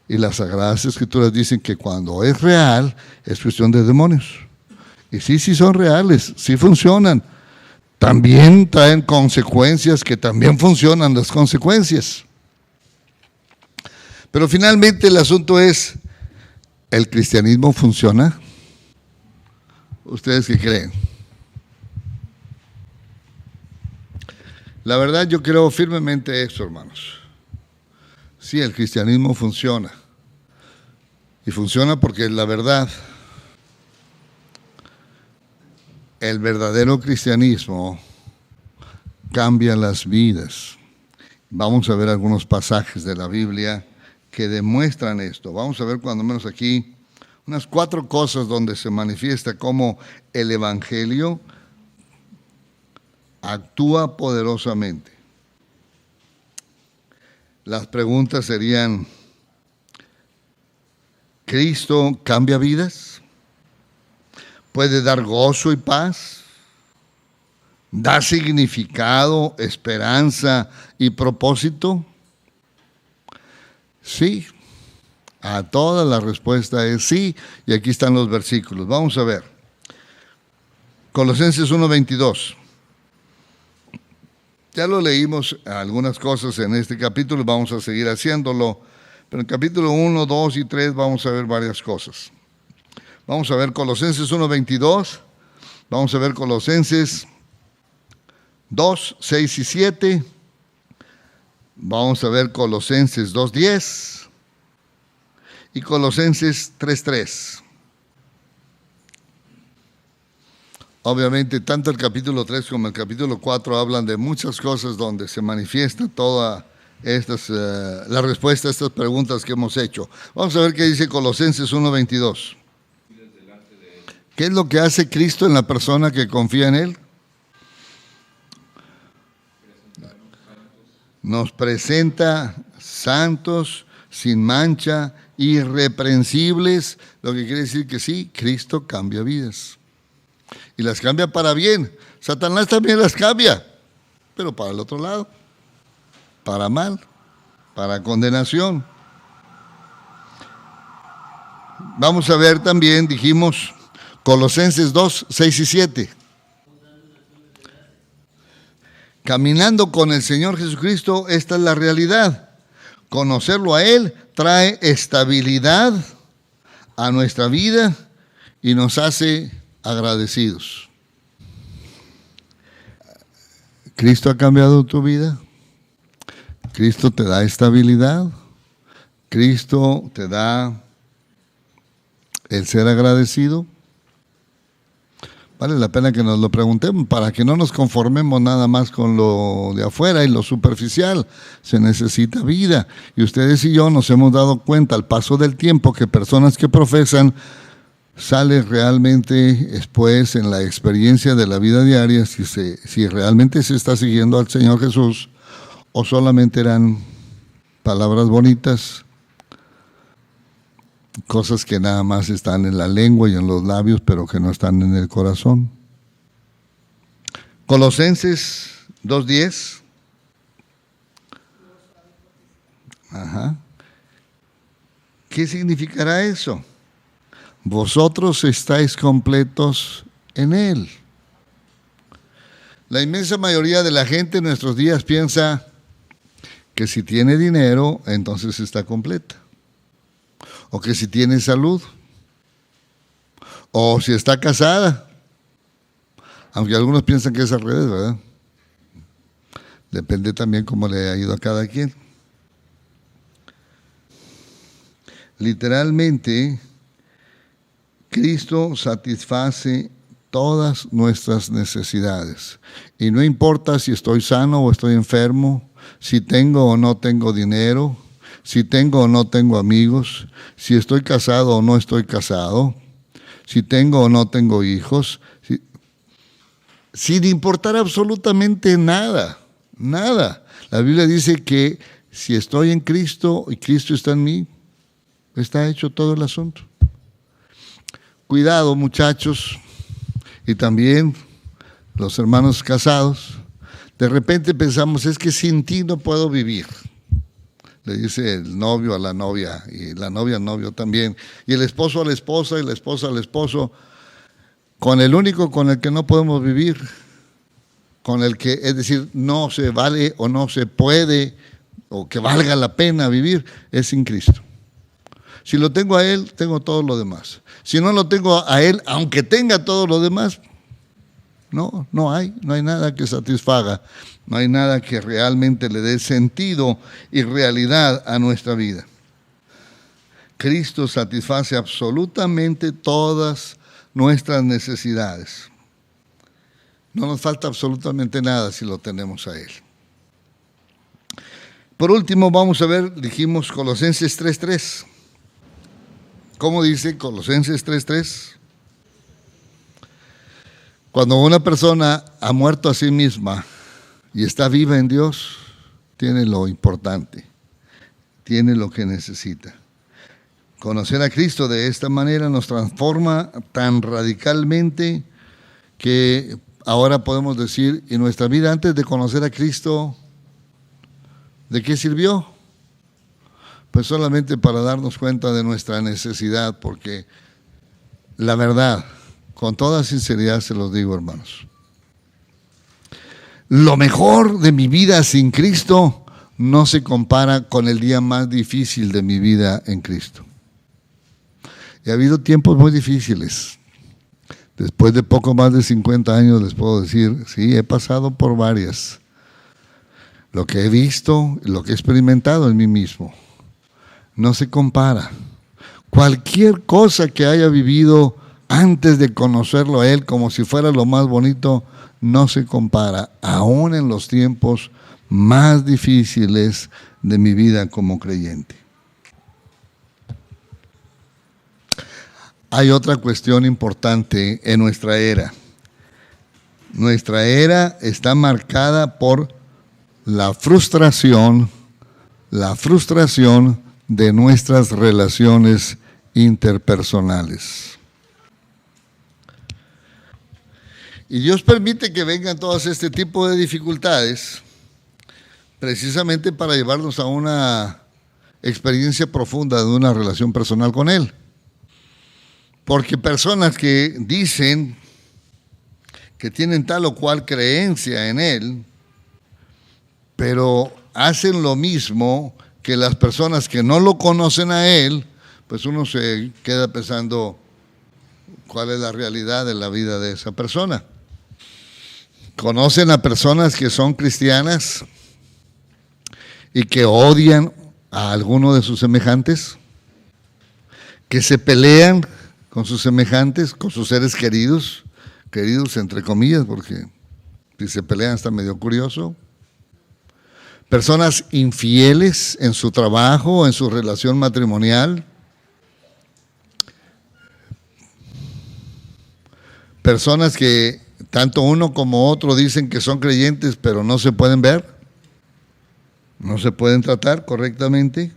Y las Sagradas Escrituras dicen que cuando es real, es cuestión de demonios. Y sí son reales, sí funcionan. También traen consecuencias que también funcionan las consecuencias. Pero finalmente el asunto es, ¿el cristianismo funciona? ¿Ustedes qué creen? La verdad yo creo firmemente esto, hermanos. Sí, el cristianismo funciona. Y funciona porque la verdad, el verdadero cristianismo cambia las vidas. Vamos a ver algunos pasajes de la Biblia que demuestran esto. Vamos a ver cuando menos aquí unas 4 cosas donde se manifiesta cómo el Evangelio actúa poderosamente. Las preguntas serían, ¿Cristo cambia vidas? ¿Puede dar gozo y paz? ¿Da significado, esperanza y propósito? Sí. A toda la respuesta es sí, y aquí están los versículos. Vamos a ver. Colosenses 1:22. Ya lo leímos algunas cosas en este capítulo, vamos a seguir haciéndolo, pero en capítulo 1, 2 y 3 vamos a ver varias cosas. Vamos a ver Colosenses 1:22, vamos a ver Colosenses 2, 6 y 7, vamos a ver Colosenses 2:10 y Colosenses 3:3. Obviamente, tanto el capítulo 3 como el capítulo 4 hablan de muchas cosas donde se manifiesta toda la respuesta a estas preguntas que hemos hecho. Vamos a ver qué dice Colosenses 1:22. ¿Qué es lo que hace Cristo en la persona que confía en Él? Nos presenta santos, sin mancha, irreprensibles, lo que quiere decir que sí, Cristo cambia vidas. Y las cambia para bien. Satanás también las cambia, pero para el otro lado, para mal, para condenación. Vamos a ver también, dijimos, Colosenses 2, 6 y 7. Caminando con el Señor Jesucristo, esta es la realidad. Conocerlo a Él trae estabilidad a nuestra vida y nos hace agradecidos. ¿Cristo ha cambiado tu vida? ¿Cristo te da estabilidad? ¿Cristo te da el ser agradecido? Vale la pena que nos lo preguntemos para que no nos conformemos nada más con lo de afuera y lo superficial. Se necesita vida. Y ustedes y yo nos hemos dado cuenta al paso del tiempo que personas que profesan salen realmente después en la experiencia de la vida diaria si realmente se está siguiendo al Señor Jesús o solamente eran palabras bonitas, cosas que nada más están en la lengua y en los labios, pero que no están en el corazón. Colosenses 2:10. ¿Qué significará eso? Vosotros estáis completos en Él. La inmensa mayoría de la gente en nuestros días piensa que si tiene dinero, entonces está completa. O que si tiene salud, o si está casada, aunque algunos piensan que es al revés, ¿verdad? Depende también cómo le ha ido a cada quien. Literalmente, Cristo satisface todas nuestras necesidades. Y no importa si estoy sano o estoy enfermo, si tengo o no tengo dinero, si tengo o no tengo amigos, si estoy casado o no estoy casado, si tengo o no tengo hijos, sin importar absolutamente nada, nada. La Biblia dice que si estoy en Cristo y Cristo está en mí, está hecho todo el asunto. Cuidado, muchachos, y también los hermanos casados. De repente pensamos, es que sin ti no puedo vivir. Le dice el novio a la novia, y la novia al novio también, y el esposo a la esposa, y la esposa al esposo, con el único con el que no podemos vivir, con el que, es decir, no se vale o no se puede, o que valga la pena vivir, es sin Cristo. Si lo tengo a Él, tengo todo lo demás. Si no lo tengo a Él, aunque tenga todo lo demás, no hay nada que satisfaga, no hay nada que realmente le dé sentido y realidad a nuestra vida. Cristo satisface absolutamente todas nuestras necesidades. No nos falta absolutamente nada si lo tenemos a Él. Por último, vamos a ver, dijimos Colosenses 3:3. ¿Cómo dice Colosenses 3:3? Cuando una persona ha muerto a sí misma y está viva en Dios, tiene lo importante, tiene lo que necesita. Conocer a Cristo de esta manera nos transforma tan radicalmente que ahora podemos decir, ¿y nuestra vida antes de conocer a Cristo, de qué sirvió? Pues solamente para darnos cuenta de nuestra necesidad, porque la verdad, con toda sinceridad se los digo, hermanos, lo mejor de mi vida sin Cristo no se compara con el día más difícil de mi vida en Cristo. Y ha habido tiempos muy difíciles. Después de poco más de 50 años les puedo decir, sí, he pasado por varias. Lo que he visto, lo que he experimentado en mí mismo, no se compara. Cualquier cosa que haya vivido antes de conocerlo a Él como si fuera lo más bonito, no se compara, aún en los tiempos más difíciles de mi vida como creyente. Hay otra cuestión importante en nuestra era. Nuestra era está marcada por la frustración de nuestras relaciones interpersonales. Y Dios permite que vengan todos este tipo de dificultades precisamente para llevarnos a una experiencia profunda de una relación personal con Él. Porque personas que dicen que tienen tal o cual creencia en Él, pero hacen lo mismo que las personas que no lo conocen a Él, pues uno se queda pensando cuál es la realidad de la vida de esa persona. Conocen a personas que son cristianas y que odian a alguno de sus semejantes, que se pelean con sus semejantes, con sus seres queridos, queridos entre comillas, porque si se pelean está medio curioso. Personas infieles en su trabajo, en su relación matrimonial. Personas que tanto uno como otro dicen que son creyentes, pero no se pueden ver, no se pueden tratar correctamente.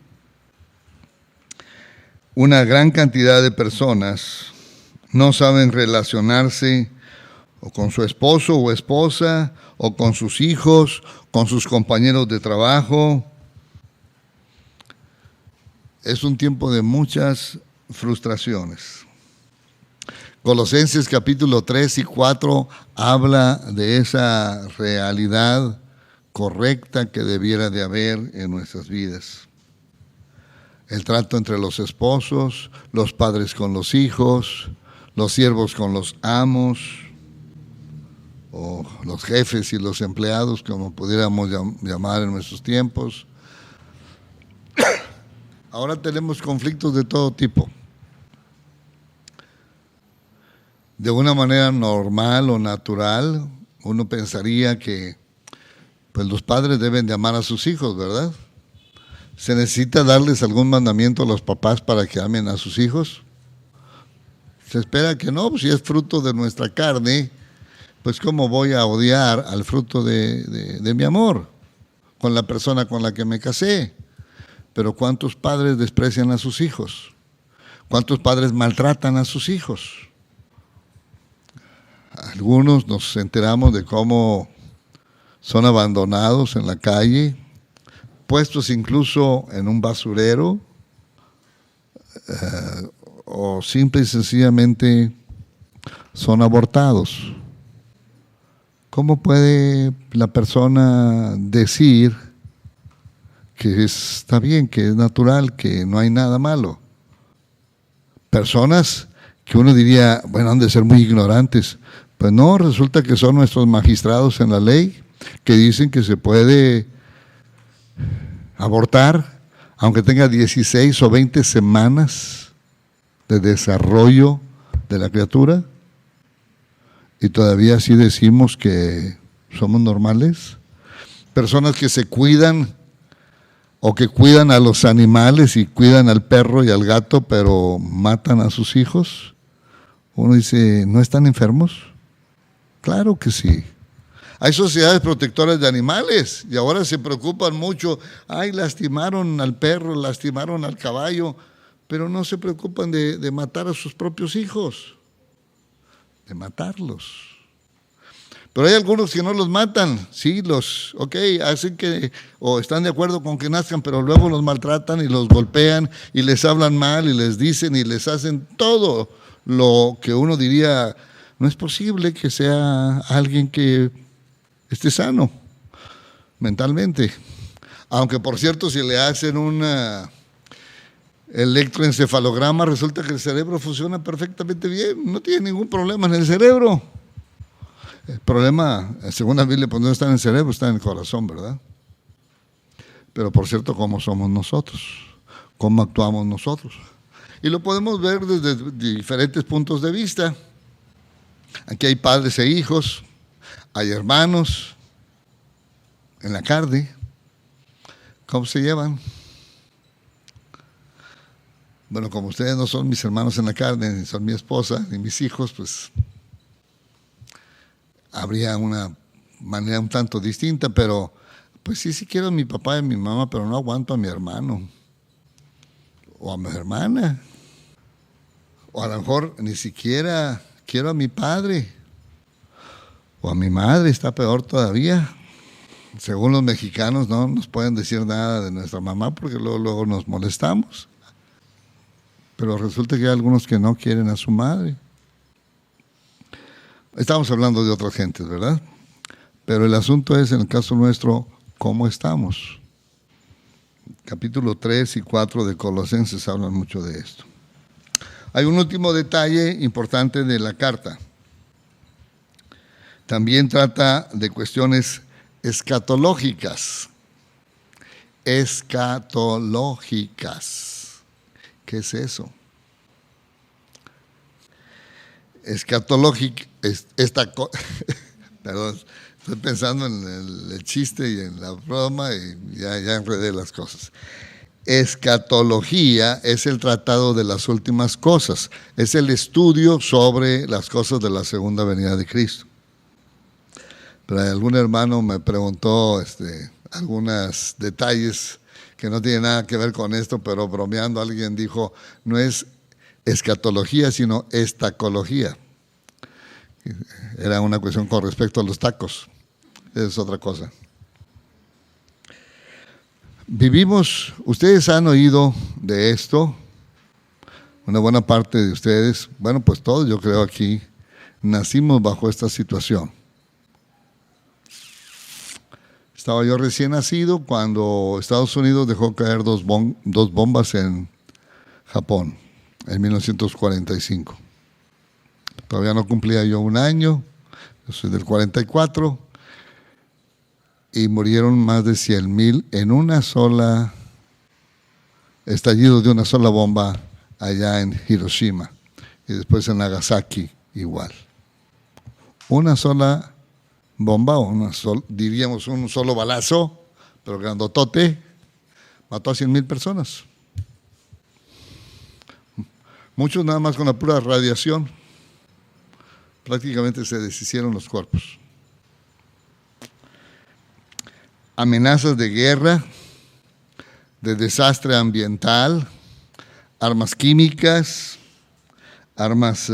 Una gran cantidad de personas no saben relacionarse o con su esposo o esposa, o con sus hijos, con sus compañeros de trabajo. Es un tiempo de muchas frustraciones. Colosenses capítulo 3 y 4 habla de esa realidad correcta que debiera de haber en nuestras vidas. El trato entre los esposos, los padres con los hijos, los siervos con los amos, o los jefes y los empleados, como pudiéramos llamar en nuestros tiempos. Ahora tenemos conflictos de todo tipo. De una manera normal o natural, uno pensaría que pues los padres deben de amar a sus hijos, ¿verdad? ¿Se necesita darles algún mandamiento a los papás para que amen a sus hijos? Se espera que no, pues si es fruto de nuestra carne, pues ¿cómo voy a odiar al fruto de mi amor con la persona con la que me casé? Pero ¿cuántos padres desprecian a sus hijos? ¿Cuántos padres maltratan a sus hijos? Algunos nos enteramos de cómo son abandonados en la calle, puestos incluso en un basurero, o simple y sencillamente son abortados. ¿Cómo puede la persona decir que está bien, que es natural, que no hay nada malo? Personas que uno diría, bueno, han de ser muy ignorantes. Pues no, resulta que son nuestros magistrados en la ley que dicen que se puede abortar aunque tenga 16 o 20 semanas de desarrollo de la criatura. Y todavía así decimos que somos normales. Personas que se cuidan o que cuidan a los animales y cuidan al perro y al gato, pero matan a sus hijos. Uno dice, ¿no están enfermos? Claro que sí. Hay sociedades protectoras de animales y ahora se preocupan mucho. Ay, lastimaron al perro, lastimaron al caballo, pero no se preocupan de matar a sus propios hijos. De matarlos. Pero hay algunos que no los matan, sí, hacen que, o están de acuerdo con que nazcan, pero luego los maltratan y los golpean y les hablan mal y les dicen y les hacen todo lo que uno diría, no es posible que sea alguien que esté sano mentalmente. Aunque por cierto, si le hacen un electroencefalograma, resulta que el cerebro funciona perfectamente bien, no tiene ningún problema en el cerebro. El problema, según la Biblia, pues no está en el cerebro, está en el corazón, ¿verdad? Pero por cierto, ¿cómo somos nosotros? ¿Cómo actuamos nosotros? Y lo podemos ver desde diferentes puntos de vista. Aquí hay padres e hijos, hay hermanos en la carne. ¿Cómo se llevan? Bueno, como ustedes no son mis hermanos en la carne, ni son mi esposa, ni mis hijos, pues habría una manera un tanto distinta, pero pues sí quiero a mi papá y a mi mamá, pero no aguanto a mi hermano o a mi hermana. O a lo mejor ni siquiera quiero a mi padre o a mi madre, está peor todavía. Según los mexicanos no nos pueden decir nada de nuestra mamá porque luego nos molestamos. Pero resulta que hay algunos que no quieren a su madre. Estamos hablando de otras gentes, ¿verdad? Pero el asunto es, en el caso nuestro, ¿cómo estamos? Capítulo 3 y 4 de Colosenses hablan mucho de esto. Hay un último detalle importante de la carta. También trata de cuestiones escatológicas. Escatológicas. ¿Qué es eso? escatológica, perdón, estoy pensando en el chiste y en la broma y ya enredé las cosas. Escatología es el tratado de las últimas cosas, es el estudio sobre las cosas de la segunda venida de Cristo. Pero algún hermano me preguntó algunos detalles que no tienen nada que ver con esto, pero bromeando alguien dijo, no es escatología, sino estacología. Era una cuestión con respecto a los tacos, es otra cosa. Vivimos, ustedes han oído de esto, una buena parte de ustedes, bueno, pues todos yo creo aquí, nacimos bajo esta situación. Estaba yo recién nacido cuando Estados Unidos dejó caer dos bombas en Japón, en 1945. Todavía no cumplía yo un año, yo soy del 44, y murieron más de 100,000 en una sola estallido de una sola bomba allá en Hiroshima y después en Nagasaki igual. Una sola bomba, diríamos un solo balazo, pero grandotote, mató a 100,000 personas. Muchos nada más con la pura radiación. Prácticamente se deshicieron los cuerpos. Amenazas de guerra, de desastre ambiental, armas químicas, armas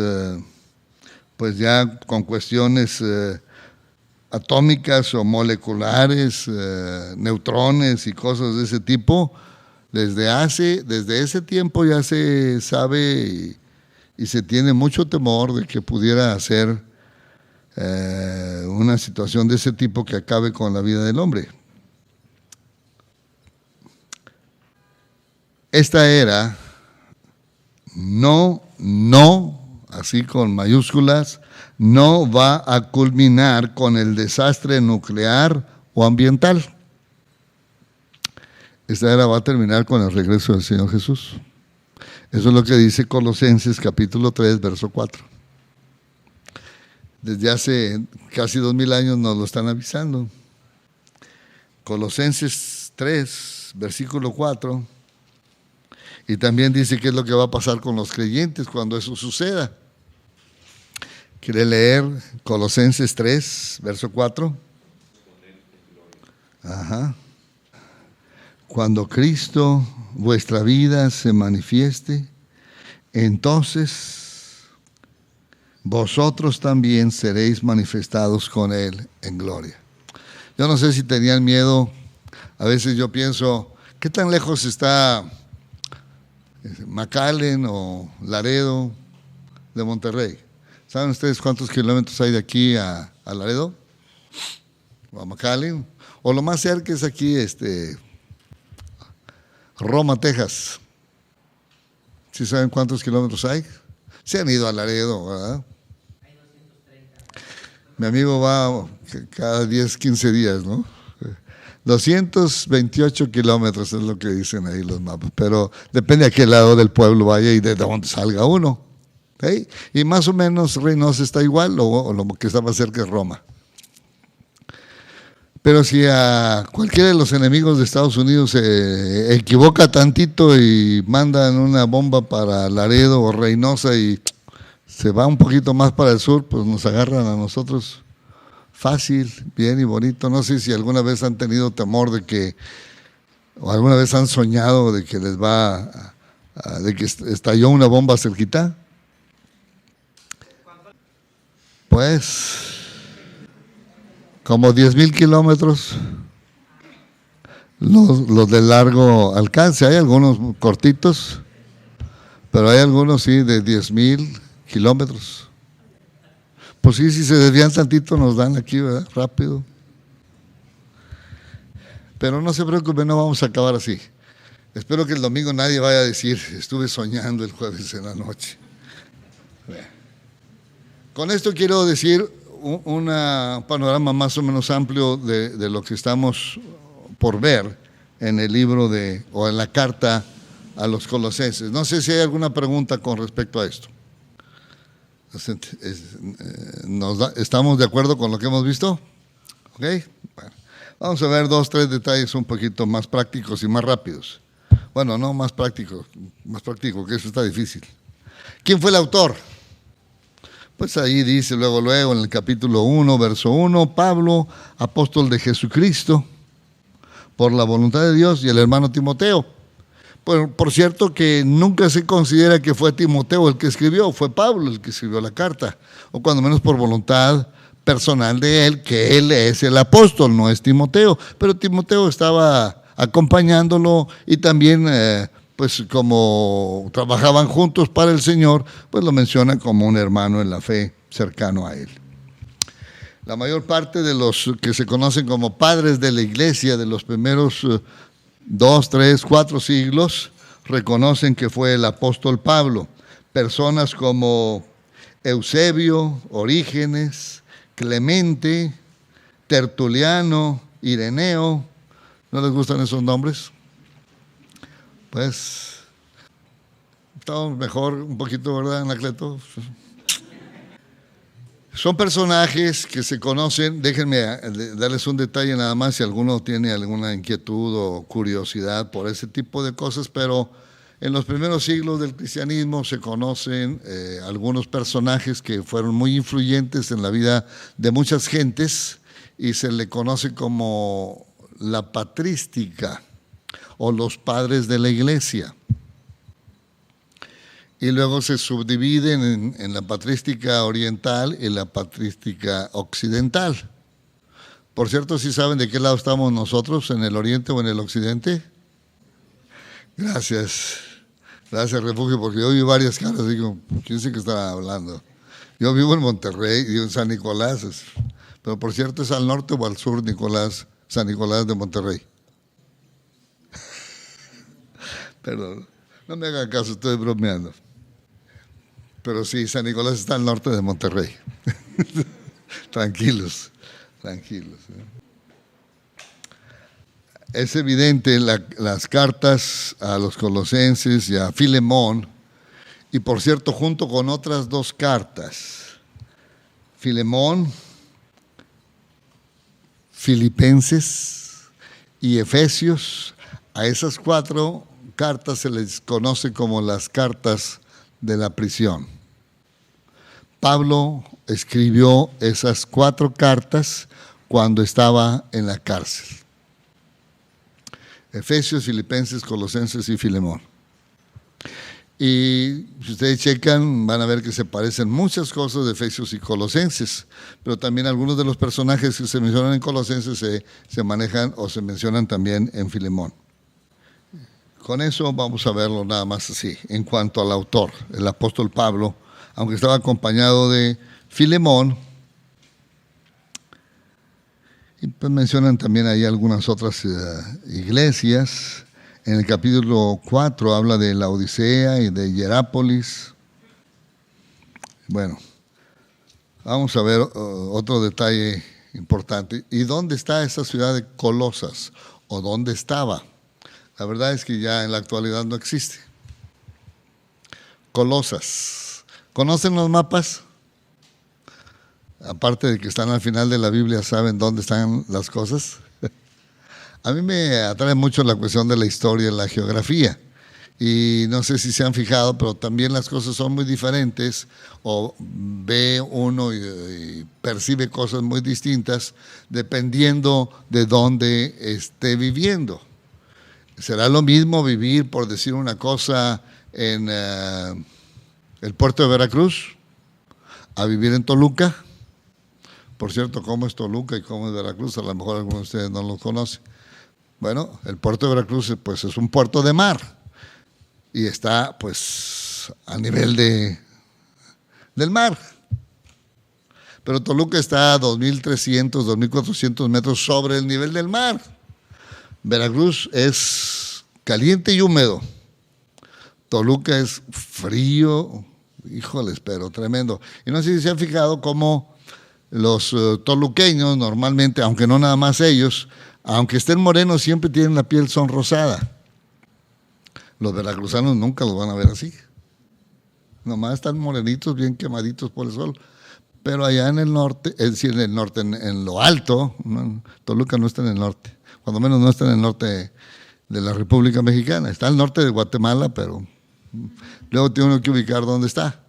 pues ya con cuestiones atómicas o moleculares, neutrones y cosas de ese tipo. Desde ese tiempo ya se sabe y se tiene mucho temor de que pudiera ser una situación de ese tipo que acabe con la vida del hombre. Esta era no, así con mayúsculas, no va a culminar con el desastre nuclear o ambiental. Esta era va a terminar con el regreso del Señor Jesús. Eso es lo que dice Colosenses capítulo 3, verso 4. Desde hace casi 2000 años nos lo están avisando. Colosenses 3, versículo 4. Y también dice qué es lo que va a pasar con los creyentes cuando eso suceda. ¿Quiere leer Colosenses 3, verso 4? Ajá. Cuando Cristo, vuestra vida, se manifieste, entonces vosotros también seréis manifestados con Él en gloria. Yo no sé si tenían miedo. A veces yo pienso, ¿qué tan lejos está McAllen o Laredo de Monterrey? ¿Saben ustedes cuántos kilómetros hay de aquí a Laredo? O a McAllen. O lo más cerca es aquí, Roma, Texas. ¿Sí saben cuántos kilómetros hay? Se han ido a Laredo, ¿verdad? Hay 230. Mi amigo va cada 10, 15 días, ¿no? 228 kilómetros es lo que dicen ahí los mapas, pero depende a qué lado del pueblo vaya y de dónde salga uno. ¿Sí? Y más o menos Reynosa está igual o lo que está más cerca es Roma. Pero si a cualquiera de los enemigos de Estados Unidos se equivoca tantito y mandan una bomba para Laredo o Reynosa y se va un poquito más para el sur, pues nos agarran a nosotros fácil, bien y bonito. No sé si alguna vez han tenido temor de que, o alguna vez han soñado de que les va, de que estalló una bomba cerquita. Pues, como 10,000 kilómetros, los de largo alcance. Hay algunos cortitos, pero hay algunos sí de 10,000 kilómetros. Pues sí, si se desvían tantito nos dan aquí, ¿verdad? Rápido. Pero no se preocupen, no vamos a acabar así. Espero que el domingo nadie vaya a decir, estuve soñando el jueves en la noche. Con esto quiero decir un panorama más o menos amplio de lo que estamos por ver en el libro o en la carta a los Colosenses. No sé si hay alguna pregunta con respecto a esto. ¿Estamos de acuerdo con lo que hemos visto? ¿Ok? Bueno, vamos a ver 2, 3 detalles un poquito más prácticos y más rápidos. Bueno, no más práctico, que eso está difícil. ¿Quién fue el autor? Pues ahí dice luego en el capítulo 1, verso 1, Pablo, apóstol de Jesucristo, por la voluntad de Dios, y el hermano Timoteo. Por cierto que nunca se considera que fue Timoteo el que escribió, fue Pablo el que escribió la carta, o cuando menos por voluntad personal de él, que él es el apóstol, no es Timoteo, pero Timoteo estaba acompañándolo y también pues como trabajaban juntos para el Señor, pues lo menciona como un hermano en la fe cercano a él. La mayor parte de los que se conocen como padres de la iglesia de los primeros 2, 3, 4 siglos reconocen que fue el apóstol Pablo. Personas como Eusebio, Orígenes, Clemente, Tertuliano, Ireneo. ¿No les gustan esos nombres? Pues estamos mejor un poquito, ¿verdad, Anacleto? Son personajes que se conocen. Déjenme darles un detalle nada más si alguno tiene alguna inquietud o curiosidad por ese tipo de cosas, pero en los primeros siglos del cristianismo se conocen algunos personajes que fueron muy influyentes en la vida de muchas gentes y se le conoce como la patrística o los padres de la iglesia. Y luego se subdividen en la patrística oriental y la patrística occidental. Por cierto, ¿sí saben de qué lado estamos nosotros, en el oriente o en el occidente? Gracias. Gracias, Refugio, porque yo vi varias caras, digo, ¿quién sé qué estaba hablando? Yo vivo en Monterrey y en San Nicolás, pero por cierto, ¿es al norte o al sur, San Nicolás de Monterrey? Perdón, no me hagan caso, estoy bromeando. Pero sí, San Nicolás está al norte de Monterrey. Tranquilos. Es evidente las cartas a los Colosenses y a Filemón, y por cierto, junto con otras 2 cartas, Filemón, Filipenses y Efesios, a esas 4 cartas se les conoce como las cartas de la prisión. Pablo escribió esas 4 cartas cuando estaba en la cárcel. Efesios, Filipenses, Colosenses y Filemón. Y si ustedes checan, van a ver que se parecen muchas cosas de Efesios y Colosenses, pero también algunos de los personajes que se mencionan en Colosenses se manejan o se mencionan también en Filemón. Con eso vamos a verlo nada más así. En cuanto al autor, el apóstol Pablo, aunque estaba acompañado de Filemón, y pues mencionan también ahí algunas otras iglesias. En el capítulo 4 habla de la Odisea y de Hierápolis. Bueno, vamos a ver otro detalle importante. ¿Y dónde está esa ciudad de Colosas? ¿O dónde estaba? La verdad es que ya en la actualidad no existe. Colosas. ¿Conocen los mapas? Aparte de que están al final de la Biblia, ¿saben dónde están las cosas? A mí me atrae mucho la cuestión de la historia y la geografía. Y no sé si se han fijado, pero también las cosas son muy diferentes, o ve uno y percibe cosas muy distintas dependiendo de dónde esté viviendo. ¿Será lo mismo vivir, por decir una cosa, en el puerto de Veracruz, a vivir en Toluca? Por cierto, ¿cómo es Toluca y cómo es Veracruz? A lo mejor algunos de ustedes no lo conocen. Bueno, el puerto de Veracruz pues, es un puerto de mar y está pues a nivel del mar. Pero Toluca está a 2.300, 2.400 metros sobre el nivel del mar. Veracruz es caliente y húmedo. Toluca es frío, híjoles, pero tremendo. Y no sé si se han fijado cómo los toluqueños normalmente, aunque no nada más ellos, aunque estén morenos, siempre tienen la piel sonrosada. Los veracruzanos nunca los van a ver así. nomás están morenitos, bien quemaditos por el sol. Pero allá en el norte, es decir, en el norte, en lo alto, ¿no? Toluca no está en el norte, cuando menos no está en el norte de la República Mexicana, está al norte de Guatemala, pero luego tiene uno que ubicar dónde está.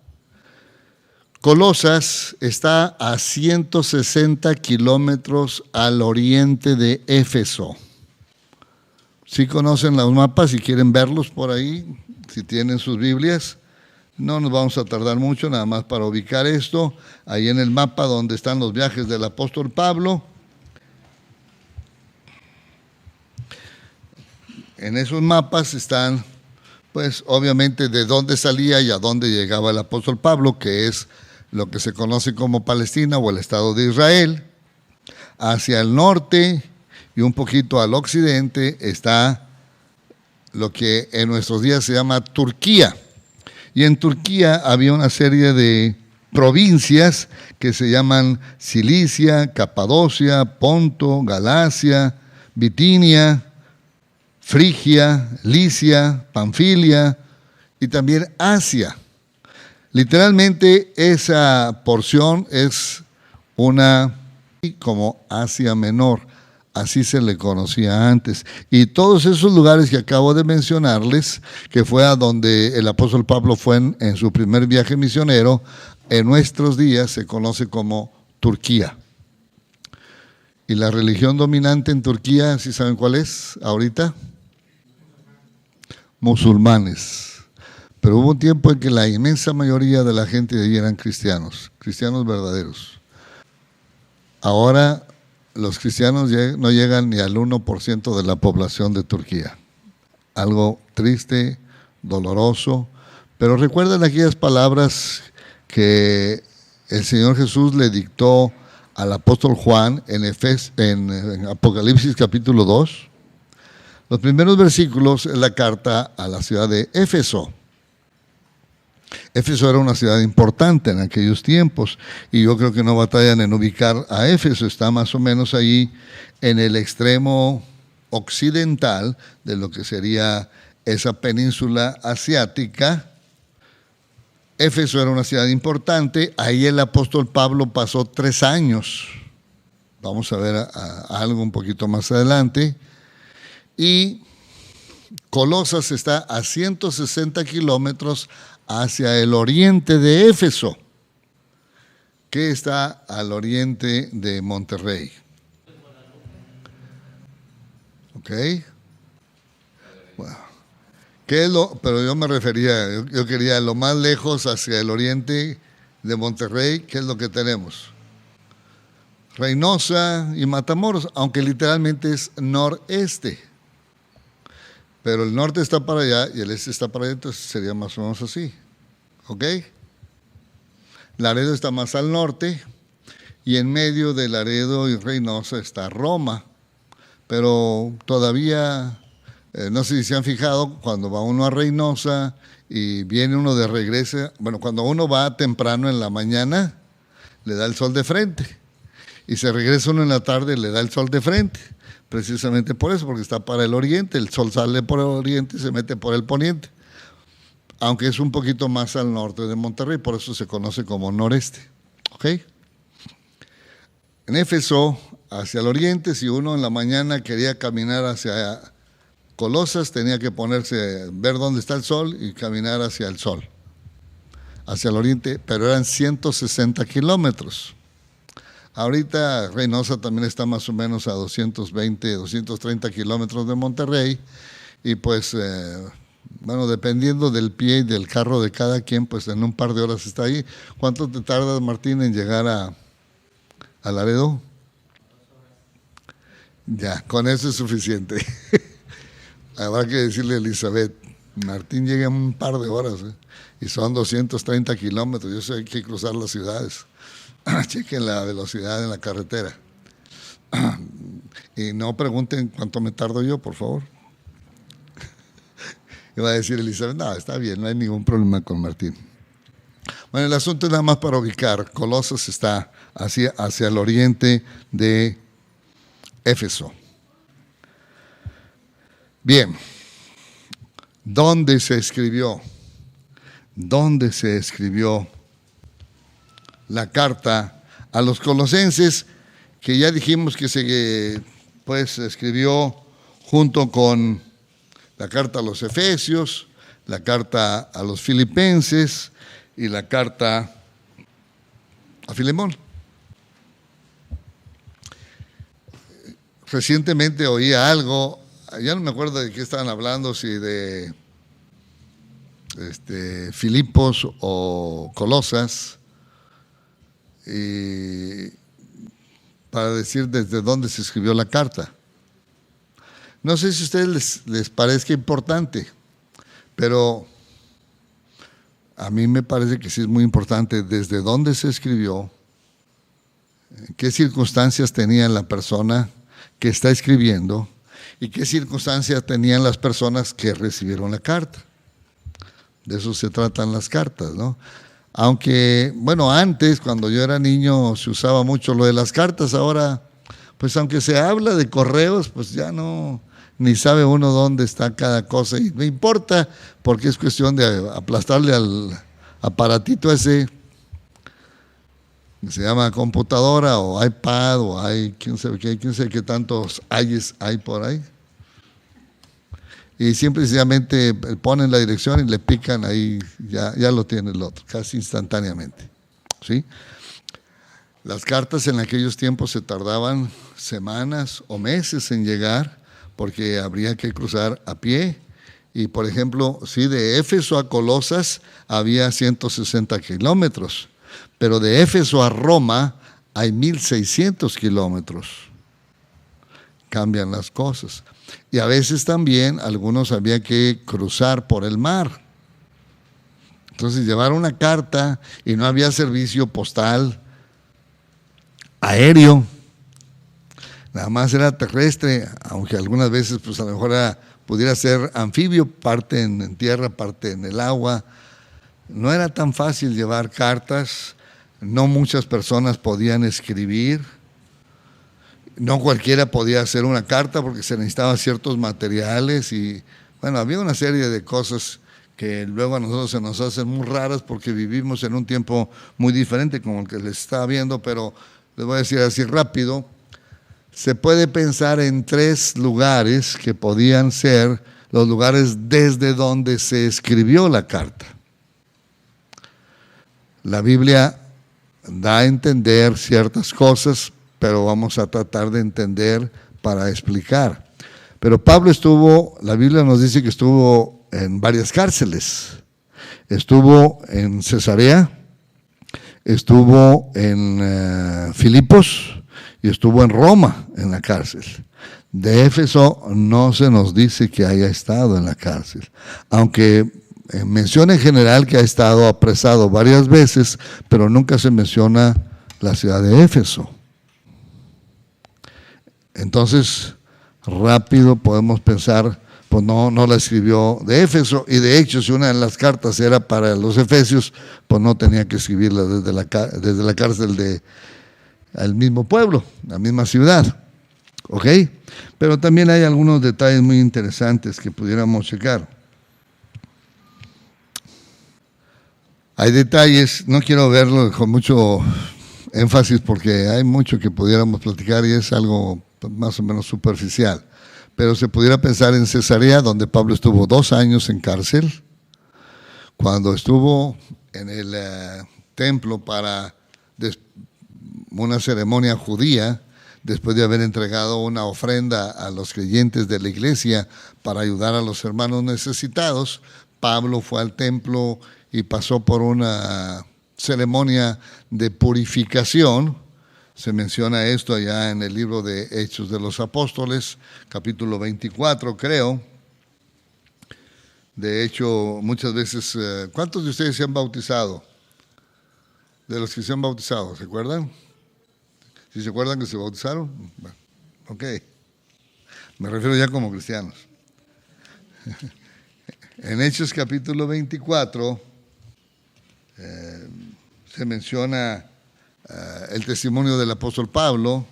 Colosas está a 160 kilómetros al oriente de Éfeso. Si conocen los mapas, si quieren verlos por ahí, si tienen sus Biblias, no nos vamos a tardar mucho, nada más para ubicar esto. Ahí en el mapa donde están los viajes del apóstol Pablo. En esos mapas están, pues obviamente, de dónde salía y a dónde llegaba el apóstol Pablo, que es lo que se conoce como Palestina o el Estado de Israel. Hacia el norte y un poquito al occidente está lo que en nuestros días se llama Turquía. Y en Turquía había una serie de provincias que se llaman Cilicia, Capadocia, Ponto, Galacia, Bitinia, Frigia, Licia, Panfilia y también Asia. Literalmente esa porción es una como Asia Menor, así se le conocía antes. Y todos esos lugares que acabo de mencionarles, que fue a donde el apóstol Pablo fue en su primer viaje misionero, en nuestros días se conoce como Turquía. Y la religión dominante en Turquía, ¿sí saben cuál es ahorita? Musulmanes. Pero hubo un tiempo en que la inmensa mayoría de la gente de allí eran cristianos, cristianos verdaderos. Ahora los cristianos no llegan ni al 1% de la población de Turquía. Algo triste, doloroso, pero recuerden aquellas palabras que el Señor Jesús le dictó al apóstol Juan en Apocalipsis capítulo 2. Los primeros versículos es la carta a la ciudad de Éfeso. Éfeso era una ciudad importante en aquellos tiempos y yo creo que no batallan en ubicar a Éfeso, está más o menos ahí en el extremo occidental de lo que sería esa península asiática. Éfeso era una ciudad importante, ahí el apóstol Pablo pasó 3 años, vamos a ver a algo un poquito más adelante, y Colosas está a 160 kilómetros hacia el oriente de Éfeso, que está al oriente de Monterrey. ¿Ok? Bueno, ¿qué es pero yo me refería, yo quería lo más lejos hacia el oriente de Monterrey, ¿qué es lo que tenemos? Reynosa y Matamoros, aunque literalmente es noreste. Pero el norte está para allá y el este está para allá, entonces sería más o menos así. ¿Ok? Laredo está más al norte y en medio de Laredo y Reynosa está Roma. Pero todavía, no sé si se han fijado, cuando va uno a Reynosa y viene uno de regreso, bueno, cuando uno va temprano en la mañana, le da el sol de frente. Y se regresa uno en la tarde, le da el sol de frente. Precisamente por eso, porque está para el oriente, el sol sale por el oriente y se mete por el poniente, aunque es un poquito más al norte de Monterrey, por eso se conoce como noreste. ¿Ok? En Éfeso, hacia el oriente, si uno en la mañana quería caminar hacia Colosas, tenía que ver dónde está el sol y caminar hacia el sol, hacia el oriente, pero eran 160 kilómetros. Ahorita Reynosa también está más o menos a 220, 230 kilómetros de Monterrey y pues, bueno, dependiendo del pie y del carro de cada quien, pues en un par de horas está ahí. ¿Cuánto te tardas, Martín, en llegar a Laredo? Ya, con eso es suficiente. Habrá que decirle a Elizabeth, Martín llega en un par de horas, y son 230 kilómetros, yo sé que hay que cruzar las ciudades. Chequen la velocidad en la carretera. Y no pregunten cuánto me tardo yo, por favor. Iba a decir Elizabeth, no, está bien, no hay ningún problema con Martín. Bueno, el asunto es nada más para ubicar. Colosas está hacia el oriente de Éfeso. Bien, ¿dónde se escribió? dónde se escribió la carta a los colosenses, que ya dijimos que se escribió junto con la carta a los Efesios, la carta a los Filipenses y la carta a Filemón. Recientemente oía algo, ya no me acuerdo de qué estaban hablando, si de Filipos o Colosas, y para decir desde dónde se escribió la carta. No sé si a ustedes les parezca importante, pero a mí me parece que sí es muy importante desde dónde se escribió, qué circunstancias tenía la persona que está escribiendo y qué circunstancias tenían las personas que recibieron la carta. De eso se tratan las cartas, ¿no? Aunque, bueno, antes, cuando yo era niño, se usaba mucho lo de las cartas. Ahora, pues aunque se habla de correos, pues ya no, ni sabe uno dónde está cada cosa. Y no importa, porque es cuestión de aplastarle al aparatito ese, que se llama computadora o iPad, o hay quién sabe qué tantos hay por ahí. Y simple y sencillamente ponen la dirección y le pican ahí, ya lo tiene el otro, casi instantáneamente, ¿sí? Las cartas en aquellos tiempos se tardaban semanas o meses en llegar, porque habría que cruzar a pie. Y por ejemplo, sí, de Éfeso a Colosas había 160 kilómetros, pero de Éfeso a Roma hay 1,600 kilómetros. Cambian las cosas. Y a veces también algunos había que cruzar por el mar. Entonces llevar una carta y no había servicio postal, aéreo, nada más era terrestre, aunque algunas veces pues a lo mejor pudiera ser anfibio, parte en tierra, parte en el agua. No era tan fácil llevar cartas, no muchas personas podían escribir. No cualquiera podía hacer una carta porque se necesitaban ciertos materiales y, bueno, había una serie de cosas que luego a nosotros se nos hacen muy raras porque vivimos en un tiempo muy diferente como el que les estaba viendo, pero les voy a decir así rápido. Se puede pensar en 3 lugares que podían ser los lugares desde donde se escribió la carta. La Biblia da a entender ciertas cosas, pero vamos a tratar de entender para explicar. Pero Pablo la Biblia nos dice que estuvo en varias cárceles. Estuvo en Cesarea, estuvo en Filipos y estuvo en Roma en la cárcel. De Éfeso no se nos dice que haya estado en la cárcel, aunque menciona en general que ha estado apresado varias veces, pero nunca se menciona la ciudad de Éfeso. Entonces, rápido podemos pensar, pues no la escribió de Éfeso, y de hecho, si una de las cartas era para los efesios, pues no tenía que escribirla desde la cárcel del mismo pueblo, la misma ciudad, ¿ok? Pero también hay algunos detalles muy interesantes que pudiéramos checar. Hay detalles, no quiero verlo con mucho énfasis porque hay mucho que pudiéramos platicar y es algo más o menos superficial, pero se pudiera pensar en Cesarea, donde Pablo estuvo 2 años en cárcel, cuando estuvo en el templo para una ceremonia judía, después de haber entregado una ofrenda a los creyentes de la iglesia para ayudar a los hermanos necesitados. Pablo fue al templo y pasó por una ceremonia de purificación. Se menciona esto allá en el libro de Hechos de los Apóstoles, capítulo 24, creo. De hecho, muchas veces, ¿cuántos de ustedes se han bautizado? De los que se han bautizado, ¿se acuerdan? ¿Sí se acuerdan que se bautizaron? Bueno, ok. Me refiero ya como cristianos. En Hechos capítulo 24 se menciona el testimonio del apóstol Pablo.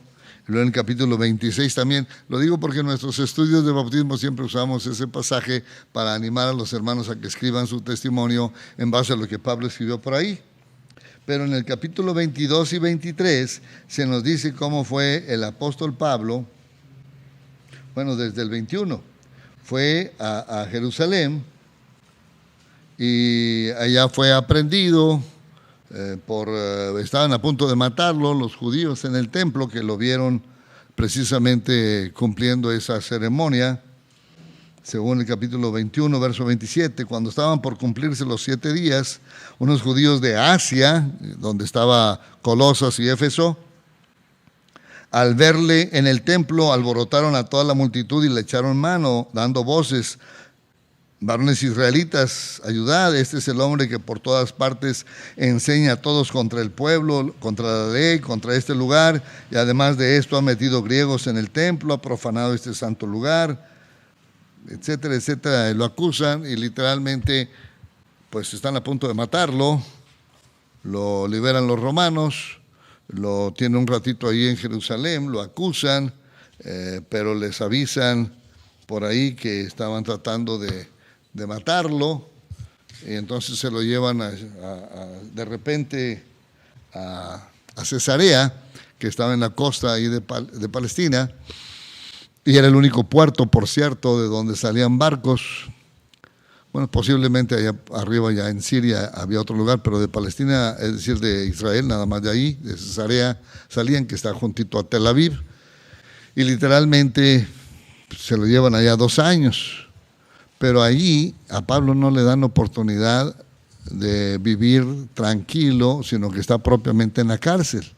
Luego en el capítulo 26 también. Lo digo porque en nuestros estudios de bautismo siempre usamos ese pasaje para animar a los hermanos a que escriban su testimonio en base a lo que Pablo escribió por ahí. Pero en el capítulo 22 y 23 se nos dice cómo fue el apóstol Pablo, bueno, desde el 21, fue a Jerusalén y allá fue aprendido, estaban a punto de matarlo los judíos en el templo, que lo vieron precisamente cumpliendo esa ceremonia. Según el capítulo 21, verso 27, cuando estaban por cumplirse los 7 días, unos judíos de Asia, donde estaba Colosas y Éfeso, al verle en el templo, alborotaron a toda la multitud y le echaron mano, dando voces: varones israelitas, ayudad, este es el hombre que por todas partes enseña a todos contra el pueblo, contra la ley, contra este lugar, y además de esto ha metido griegos en el templo, ha profanado este santo lugar, etcétera, etcétera. Lo acusan y literalmente pues están a punto de matarlo. Lo liberan los romanos, lo tienen un ratito ahí en Jerusalén, lo acusan, pero les avisan por ahí que estaban tratando de matarlo, y entonces se lo llevan de repente a Cesarea, que estaba en la costa ahí de Palestina, y era el único puerto, por cierto, de donde salían barcos. Bueno, posiblemente allá arriba, ya en Siria, había otro lugar, pero de Palestina, es decir, de Israel, nada más de ahí, de Cesarea, salían, que está juntito a Tel Aviv, y literalmente se lo llevan allá 2 años. Pero allí a Pablo no le dan oportunidad de vivir tranquilo, sino que está propiamente en la cárcel.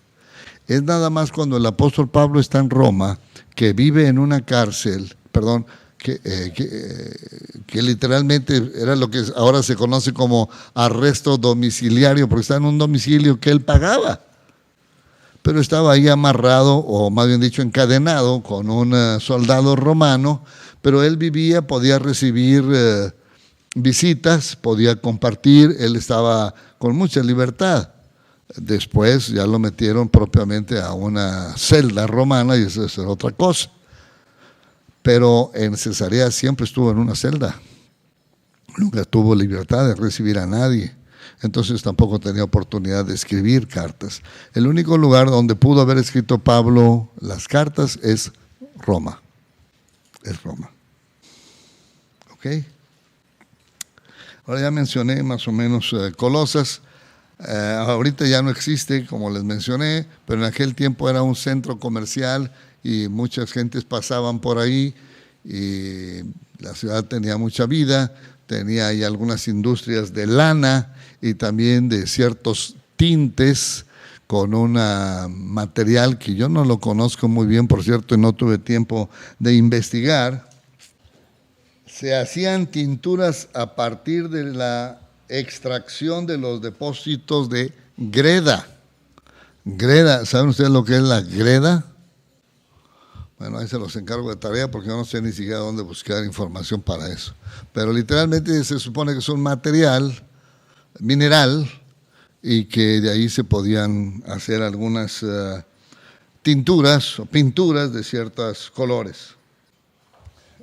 Es nada más cuando el apóstol Pablo está en Roma, que vive en una cárcel, que literalmente era lo que ahora se conoce como arresto domiciliario, porque está en un domicilio que él pagaba, pero estaba ahí amarrado, o más bien dicho encadenado, con un soldado romano, pero él vivía, podía recibir visitas, podía compartir, él estaba con mucha libertad. Después ya lo metieron propiamente a una celda romana, y eso es otra cosa. Pero en Cesarea siempre estuvo en una celda. Nunca tuvo libertad de recibir a nadie. Entonces tampoco tenía oportunidad de escribir cartas. El único lugar donde pudo haber escrito Pablo las cartas es Roma. Es Roma. ¿Ok? Ahora ya mencioné más o menos Colosas. Ahorita ya no existe, como les mencioné, pero en aquel tiempo era un centro comercial y muchas gentes pasaban por ahí, y la ciudad tenía mucha vida, tenía ahí algunas industrias de lana y también de ciertos tintes con un material que yo no lo conozco muy bien, por cierto, y no tuve tiempo de investigar. Se hacían tinturas a partir de la extracción de los depósitos de greda. Greda, ¿saben ustedes lo que es la greda? Bueno, ahí se los encargo de tarea porque yo no sé ni siquiera dónde buscar información para eso. Pero literalmente se supone que es un material mineral y que de ahí se podían hacer algunas tinturas o pinturas de ciertos colores.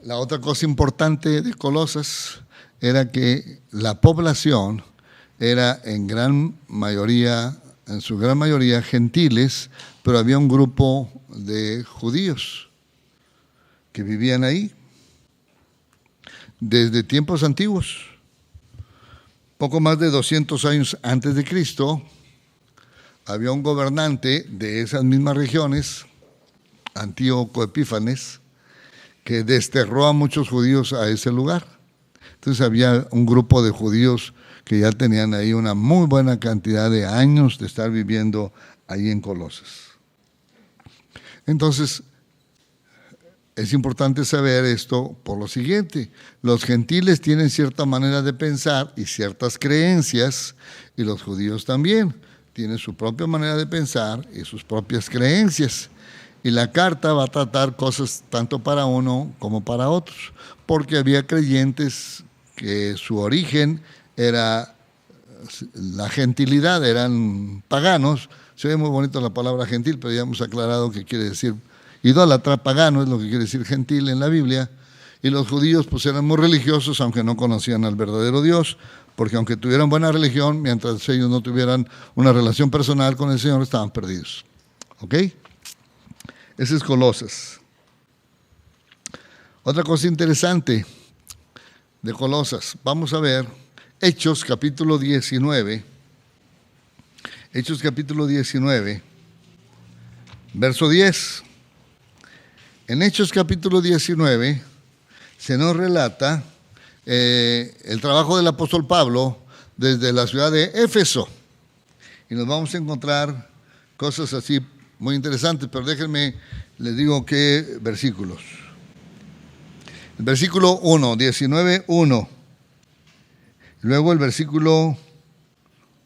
La otra cosa importante de Colosas era que la población era en su gran mayoría gentiles, pero había un grupo de judíos que vivían ahí desde tiempos antiguos. Poco más de 200 años antes de Cristo, había un gobernante de esas mismas regiones, Antíoco Epífanes, que desterró a muchos judíos a ese lugar. Entonces había un grupo de judíos que ya tenían ahí una muy buena cantidad de años de estar viviendo ahí en Colosas. Entonces, es importante saber esto por lo siguiente: los gentiles tienen cierta manera de pensar y ciertas creencias, y los judíos también tienen su propia manera de pensar y sus propias creencias. Y la carta va a tratar cosas tanto para uno como para otros, porque había creyentes que su origen era la gentilidad, eran paganos. Se ve muy bonito la palabra gentil, pero ya hemos aclarado que quiere decir idólatra, pagano, es lo que quiere decir gentil en la Biblia, y los judíos pues eran muy religiosos, aunque no conocían al verdadero Dios, porque aunque tuvieran buena religión, mientras ellos no tuvieran una relación personal con el Señor, estaban perdidos. ¿Ok? Ese es Colosas. Otra cosa interesante de Colosas, vamos a ver Hechos capítulo 19, Hechos capítulo 19, verso 10. En Hechos capítulo 19 se nos relata el trabajo del apóstol Pablo desde la ciudad de Éfeso. Y nos vamos a encontrar cosas así muy interesantes, pero déjenme, les digo qué versículos. El versículo 1, 19:1. Luego el versículo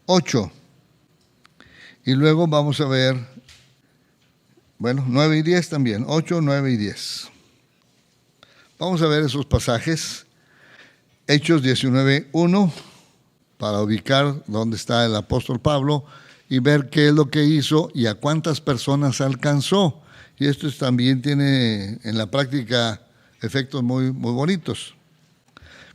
8. Y luego vamos a ver, 9 y 10 también, 8, 9 y 10. Vamos a ver esos pasajes. Hechos 19:1, para ubicar dónde está el apóstol Pablo y ver qué es lo que hizo y a cuántas personas alcanzó. Y esto también tiene en la práctica efectos muy, muy bonitos.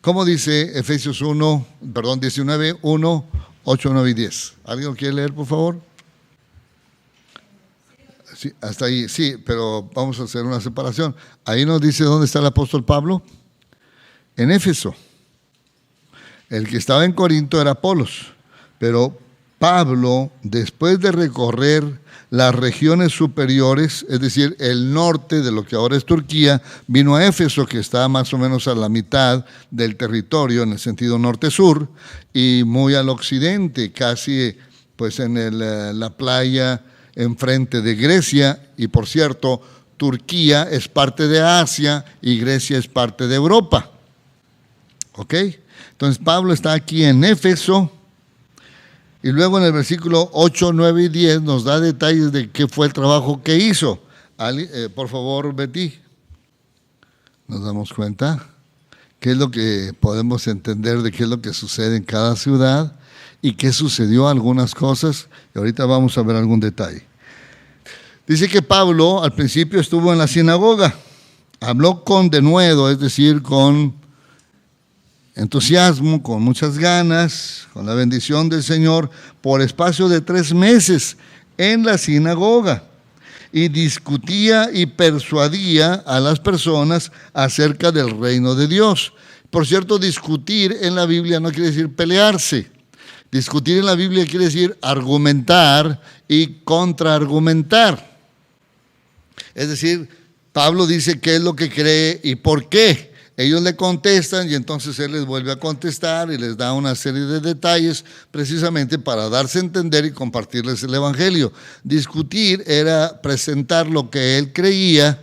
¿Cómo dice Efesios 19:1, 8, 9 y 10? ¿Alguien lo quiere leer, por favor? Sí, hasta ahí, sí, pero vamos a hacer una separación. Ahí nos dice dónde está el apóstol Pablo. En Éfeso. El que estaba en Corinto era Apolos, pero Pablo, después de recorrer las regiones superiores, es decir, el norte de lo que ahora es Turquía, vino a Éfeso, que está más o menos a la mitad del territorio, en el sentido norte-sur, y muy al occidente, casi pues en la playa enfrente de Grecia, y por cierto, Turquía es parte de Asia y Grecia es parte de Europa. ¿Ok? Entonces Pablo está aquí en Éfeso, y luego en el versículo 8, 9 y 10 nos da detalles de qué fue el trabajo que hizo. Por favor, Betty, nos damos cuenta qué es lo que podemos entender de qué es lo que sucede en cada ciudad y qué sucedió algunas cosas, y ahorita vamos a ver algún detalle. Dice que Pablo al principio estuvo en la sinagoga, habló con denuedo, es decir, con entusiasmo, con muchas ganas, con la bendición del Señor, por espacio de 3 meses en la sinagoga, y discutía y persuadía a las personas acerca del reino de Dios. Por cierto, discutir en la Biblia no quiere decir pelearse. Discutir en la Biblia quiere decir argumentar y contraargumentar. Es decir, Pablo dice qué es lo que cree y por qué. Ellos le contestan y entonces él les vuelve a contestar y les da una serie de detalles precisamente para darse a entender y compartirles el evangelio. Discutir era presentar lo que él creía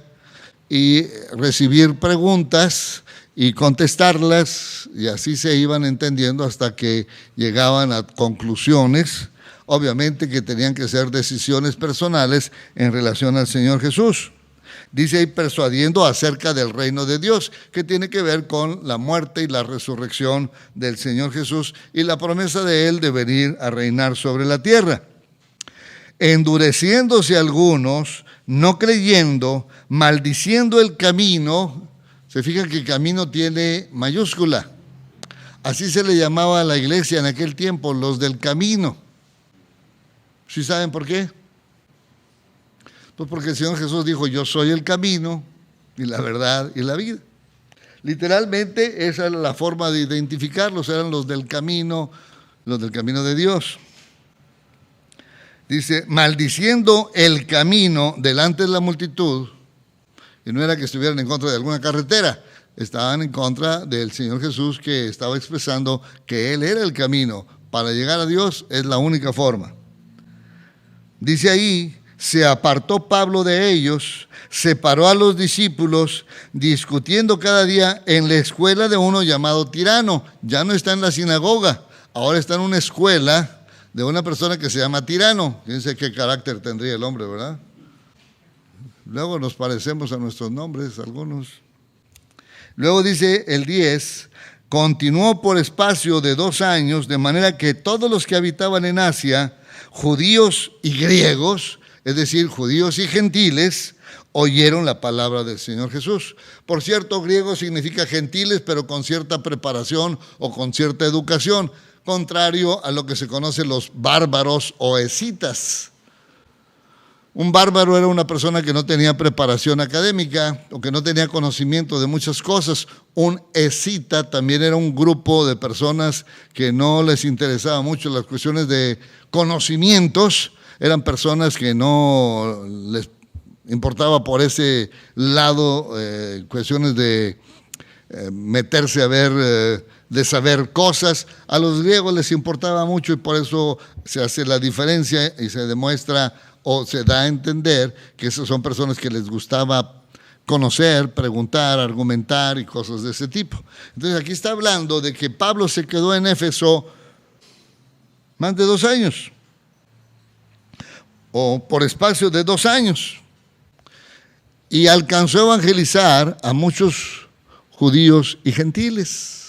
y recibir preguntas y contestarlas, y así se iban entendiendo hasta que llegaban a conclusiones, obviamente que tenían que ser decisiones personales en relación al Señor Jesús. Dice ahí persuadiendo acerca del reino de Dios, que tiene que ver con la muerte y la resurrección del Señor Jesús y la promesa de Él de venir a reinar sobre la tierra. Endureciéndose algunos, no creyendo, maldiciendo el camino. Se fijan que camino tiene mayúscula. Así se le llamaba a la iglesia en aquel tiempo, los del camino. ¿Sí saben por qué? Pues porque el Señor Jesús dijo, yo soy el camino y la verdad y la vida. Literalmente esa era la forma de identificarlos, eran los del camino de Dios. Dice, maldiciendo el camino delante de la multitud, y no era que estuvieran en contra de alguna carretera, estaban en contra del Señor Jesús, que estaba expresando que Él era el camino. Para llegar a Dios es la única forma. Dice ahí, se apartó Pablo de ellos, separó a los discípulos, discutiendo cada día en la escuela de uno llamado Tirano. Ya no está en la sinagoga, ahora está en una escuela de una persona que se llama Tirano. Fíjense qué carácter tendría el hombre, ¿verdad? Luego nos parecemos a nuestros nombres, algunos. Luego dice el 10, continuó por espacio de 2 años, de manera que todos los que habitaban en Asia, judíos y griegos, es decir, judíos y gentiles, oyeron la palabra del Señor Jesús. Por cierto, griego significa gentiles, pero con cierta preparación o con cierta educación, contrario a lo que se conoce los bárbaros o escitas. Un bárbaro era una persona que no tenía preparación académica o que no tenía conocimiento de muchas cosas. Un escita también era un grupo de personas que no les interesaba mucho las cuestiones de conocimientos. Eran personas que no les importaba por ese lado cuestiones de meterse a ver, de saber cosas. A los griegos les importaba mucho y por eso se hace la diferencia y se demuestra o se da a entender que esas son personas que les gustaba conocer, preguntar, argumentar y cosas de ese tipo. Entonces aquí está hablando de que Pablo se quedó en Éfeso más de 2 años, o por espacio de 2 años, y alcanzó a evangelizar a muchos judíos y gentiles.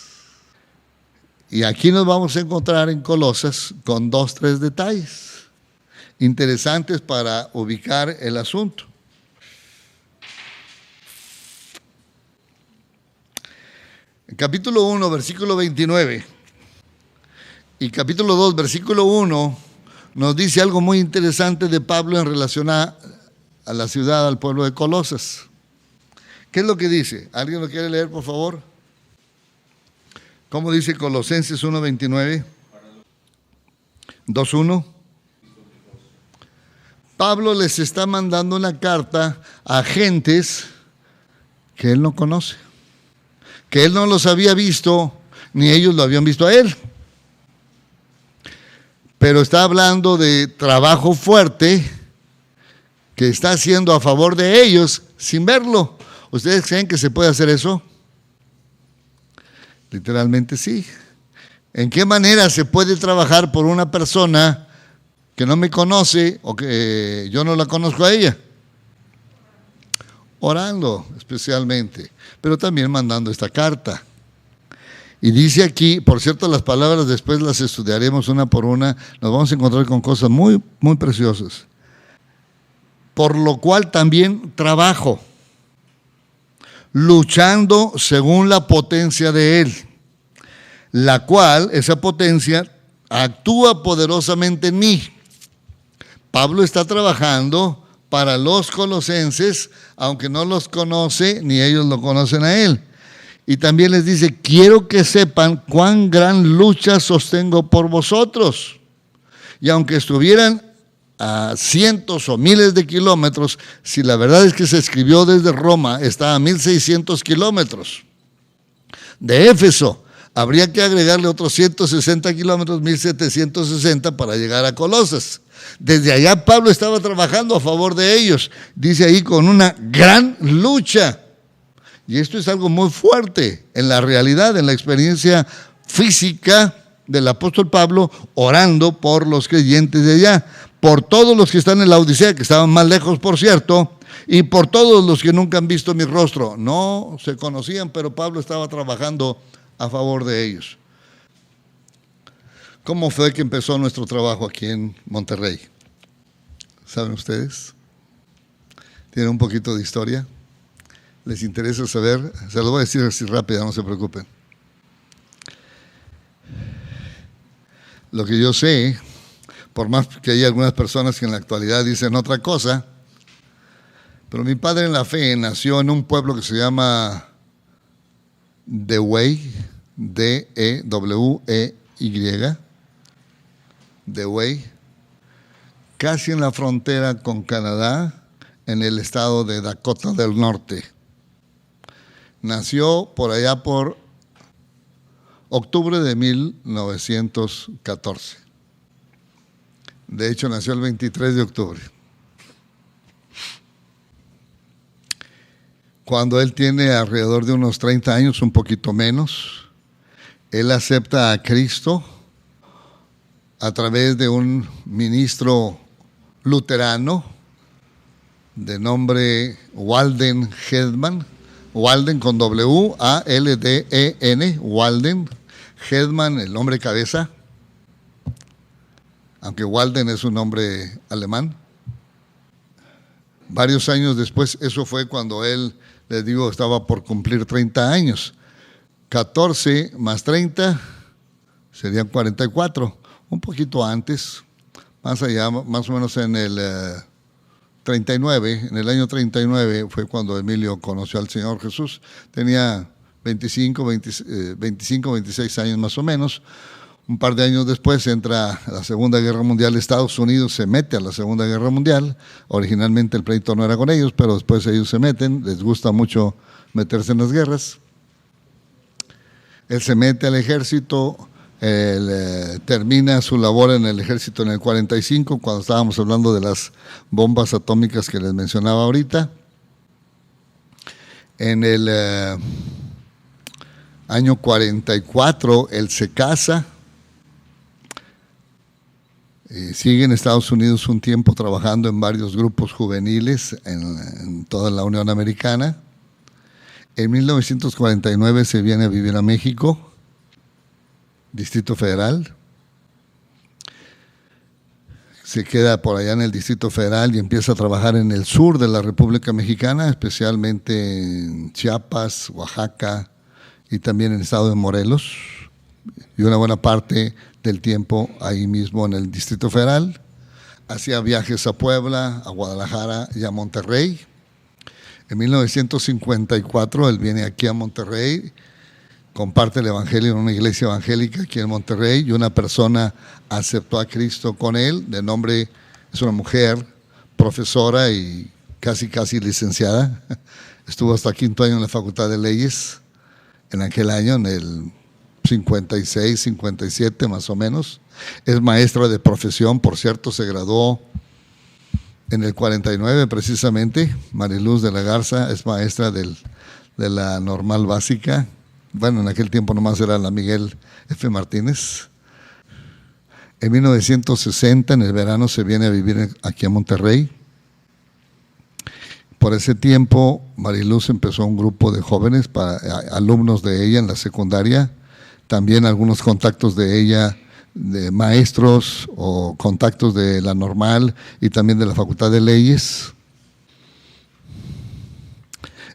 Y aquí nos vamos a encontrar en Colosas con 2, 3 detalles interesantes para ubicar el asunto. En capítulo 1, versículo 29 y capítulo 2, versículo 1 nos dice algo muy interesante de Pablo en relación a la ciudad, al pueblo de Colosas. ¿Qué es lo que dice? ¿Alguien lo quiere leer, por favor? ¿Cómo dice Colosenses 1:29? 2:1. Pablo les está mandando una carta a gentes que él no conoce, que él no los había visto, ni ellos lo habían visto a él. Pero está hablando de trabajo fuerte que está haciendo a favor de ellos sin verlo. ¿Ustedes creen que se puede hacer eso? Literalmente sí. ¿En qué manera se puede trabajar por una persona que no me conoce o que yo no la conozco a ella? Orando especialmente, pero también mandando esta carta. Y dice aquí, por cierto, las palabras después las estudiaremos una por una, nos vamos a encontrar con cosas muy, muy preciosas. Por lo cual también trabajo, luchando según la potencia de Él, la cual, esa potencia, actúa poderosamente en mí. Pablo está trabajando para los colosenses, aunque no los conoce, ni ellos lo conocen a él. Y también les dice, quiero que sepan cuán gran lucha sostengo por vosotros. Y aunque estuvieran a cientos o miles de kilómetros, si la verdad es que se escribió desde Roma, está a 1600 kilómetros. De Éfeso, habría que agregarle otros 160 kilómetros, 1760 para llegar a Colosas. Desde allá Pablo estaba trabajando a favor de ellos, dice ahí, con una gran lucha. Y esto es algo muy fuerte en la realidad, en la experiencia física del apóstol Pablo, orando por los creyentes de allá, por todos los que están en la Odisea, que estaban más lejos, por cierto, y por todos los que nunca han visto mi rostro. No se conocían, pero Pablo estaba trabajando a favor de ellos. ¿Cómo fue que empezó nuestro trabajo aquí en Monterrey? ¿Saben ustedes? ¿Tienen un poquito de historia? ¿Les interesa saber? Se lo voy a decir así rápido, no se preocupen. Lo que yo sé, por más que hay algunas personas que en la actualidad dicen otra cosa, pero mi padre en la fe nació en un pueblo que se llama Dewey, D-E-W-E-Y, Dewey, casi en la frontera con Canadá, en el estado de Dakota del Norte. Nació por allá por octubre de 1914. De hecho, nació el 23 de octubre. Cuando él tiene alrededor de unos 30 años, un poquito menos, él acepta a Cristo a través de un ministro luterano de nombre Walden Hedman, Walden con W-A-L-D-E-N, Walden Hedman, el nombre cabeza, aunque Walden es un nombre alemán. varios años después, eso fue cuando él, les digo, estaba por cumplir 30 años. 14 más 30 serían 44, un poquito antes, más allá, más o menos en el 39, en el año 39 fue cuando Emilio conoció al Señor Jesús. Tenía 25, 26 años más o menos. Un par de años después entra la Segunda Guerra Mundial. Estados Unidos se mete a la Segunda Guerra Mundial. Originalmente el pleito no era con ellos, pero después ellos se meten. Les gusta mucho meterse en las guerras. Él se mete al ejército. Termina su labor en el ejército en el 45, cuando estábamos hablando de las bombas atómicas que les mencionaba ahorita. En el año 44 él se casa, sigue en Estados Unidos un tiempo trabajando en varios grupos juveniles en toda la Unión Americana. En 1949 se viene a vivir a México, Distrito Federal. Se queda por allá en el Distrito Federal y empieza a trabajar en el sur de la República Mexicana, especialmente en Chiapas, Oaxaca y también en el estado de Morelos, y una buena parte del tiempo ahí mismo en el Distrito Federal. Hacía viajes a Puebla, a Guadalajara y a Monterrey. En 1954 él viene aquí a Monterrey, comparte el evangelio en una iglesia evangélica aquí en Monterrey, y una persona aceptó a Cristo con él, de nombre, es una mujer, profesora y casi licenciada. Estuvo hasta quinto año en la Facultad de Leyes, en aquel año, en el 56, 57 más o menos. Es maestra de profesión, por cierto, se graduó en el 49 precisamente. Mariluz de la Garza es maestra de la normal básica. Bueno, en aquel tiempo nomás era la Miguel F. Martínez. En 1960, en el verano, se viene a vivir aquí a Monterrey. Por ese tiempo, Mariluz empezó un grupo de jóvenes, alumnos de ella en la secundaria, también algunos contactos de ella, de maestros o contactos de la normal y también de la Facultad de Leyes.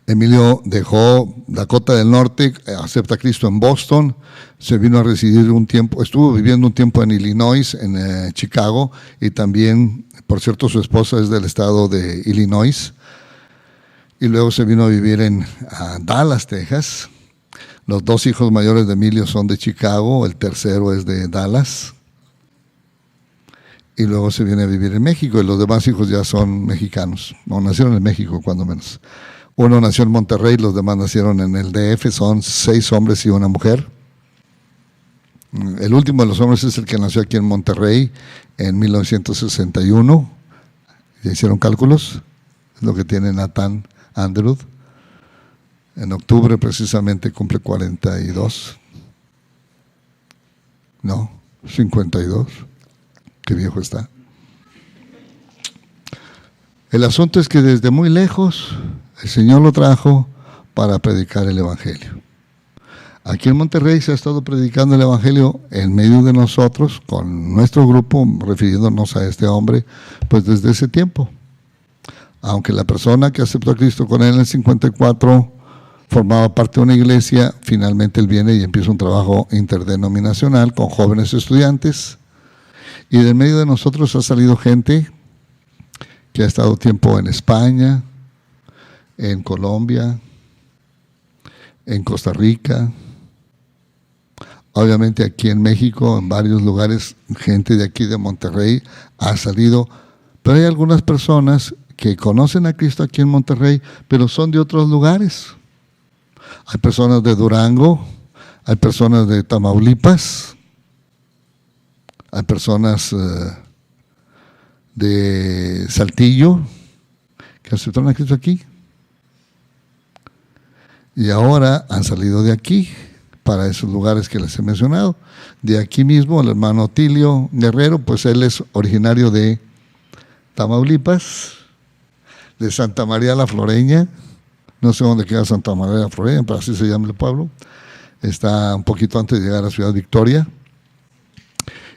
Emilio dejó Dakota del Norte, acepta a Cristo en Boston, se vino a residir un tiempo, estuvo viviendo un tiempo en Illinois, en Chicago, y también, por cierto, su esposa es del estado de Illinois, y luego se vino a vivir a Dallas, Texas. Los dos hijos mayores de Emilio son de Chicago, el tercero es de Dallas, y luego se viene a vivir en México, y los demás hijos ya son mexicanos, o nacieron en México cuando menos. Uno nació en Monterrey, los demás nacieron en el DF, son 6 hombres y una mujer. El último de los hombres es el que nació aquí en Monterrey en 1961. ¿Ya hicieron cálculos? Es lo que tiene Nathan Andrew. En octubre precisamente cumple 42. No, 52. Qué viejo está. El asunto es que desde muy lejos el Señor lo trajo para predicar el Evangelio. Aquí en Monterrey se ha estado predicando el Evangelio en medio de nosotros, con nuestro grupo, refiriéndonos a este hombre, pues desde ese tiempo. Aunque la persona que aceptó a Cristo con él en el 54 formaba parte de una iglesia, finalmente él viene y empieza un trabajo interdenominacional con jóvenes estudiantes. Y de en medio de nosotros ha salido gente que ha estado tiempo en España, en Colombia, en Costa Rica, obviamente aquí en México, en varios lugares, gente de aquí de Monterrey ha salido, pero hay algunas personas que conocen a Cristo aquí en Monterrey, pero son de otros lugares. Hay personas de Durango, hay personas de Tamaulipas, hay personas de Saltillo que aceptaron a Cristo aquí. Y ahora han salido de aquí para esos lugares que les he mencionado. De aquí mismo, el hermano Tilio Guerrero, pues él es originario de Tamaulipas, de Santa María la Floreña. No sé dónde queda Santa María la Floreña, pero así se llama el pueblo. Está un poquito antes de llegar a Ciudad Victoria.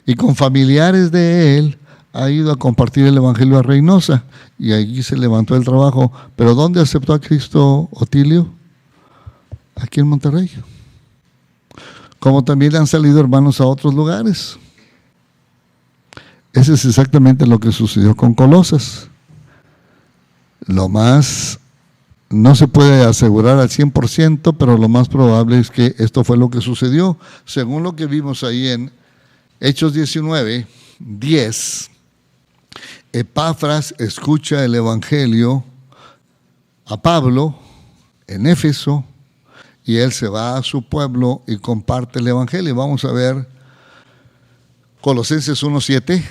Y con familiares de él ha ido a compartir el Evangelio a Reynosa y allí se levantó el trabajo. ¿Pero dónde aceptó a Cristo Otilio? Aquí en Monterrey. Como también han salido hermanos a otros lugares. Eso es exactamente lo que sucedió con Colosas. Lo más, no se puede asegurar al 100%, pero lo más probable es que esto fue lo que sucedió. Según lo que vimos ahí en Hechos 19:10, Epafras escucha el Evangelio a Pablo en Éfeso y él se va a su pueblo y comparte el Evangelio. Vamos a ver Colosenses 1:7.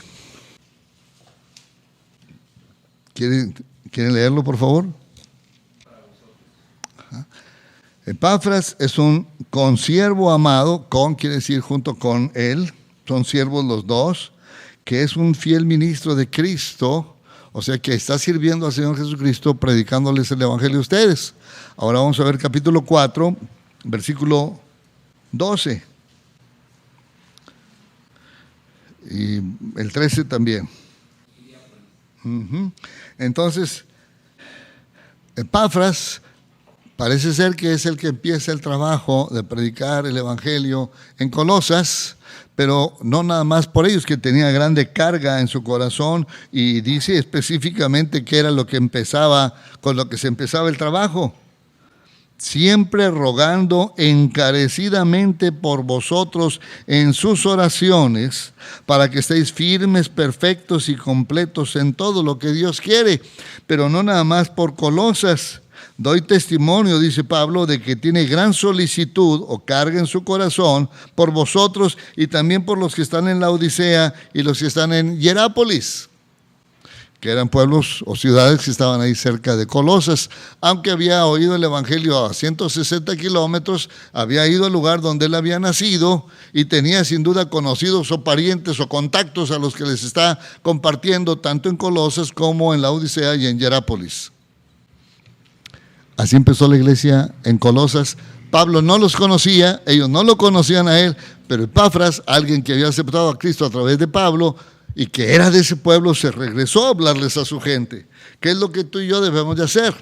¿Quieren leerlo, por favor? Epafras es un consiervo amado, quiere decir junto con él, son siervos los dos, que es un fiel ministro de Cristo, o sea que está sirviendo al Señor Jesucristo, predicándoles el Evangelio a ustedes. Ahora vamos a ver capítulo 4, versículo 12. Y el 13 también. Entonces, Epafras parece ser que es el que empieza el trabajo de predicar el Evangelio en Colosas, pero no nada más por ellos, que tenía grande carga en su corazón, y dice específicamente que era lo que empezaba, con lo que se empezaba el trabajo. Siempre rogando encarecidamente por vosotros en sus oraciones, para que estéis firmes, perfectos y completos en todo lo que Dios quiere, pero no nada más por Colosas. Doy testimonio, dice Pablo, de que tiene gran solicitud o carga en su corazón por vosotros y también por los que están en la Odisea y los que están en Hierápolis, que eran pueblos o ciudades que estaban ahí cerca de Colosas. Aunque había oído el Evangelio a 160 kilómetros, había ido al lugar donde él había nacido y tenía sin duda conocidos o parientes o contactos a los que les está compartiendo tanto en Colosas como en la Odisea y en Hierápolis. Así empezó la iglesia en Colosas. Pablo no los conocía, ellos no lo conocían a él, pero Epafras, alguien que había aceptado a Cristo a través de Pablo y que era de ese pueblo, se regresó a hablarles a su gente. ¿Qué es lo que tú y yo debemos de hacer?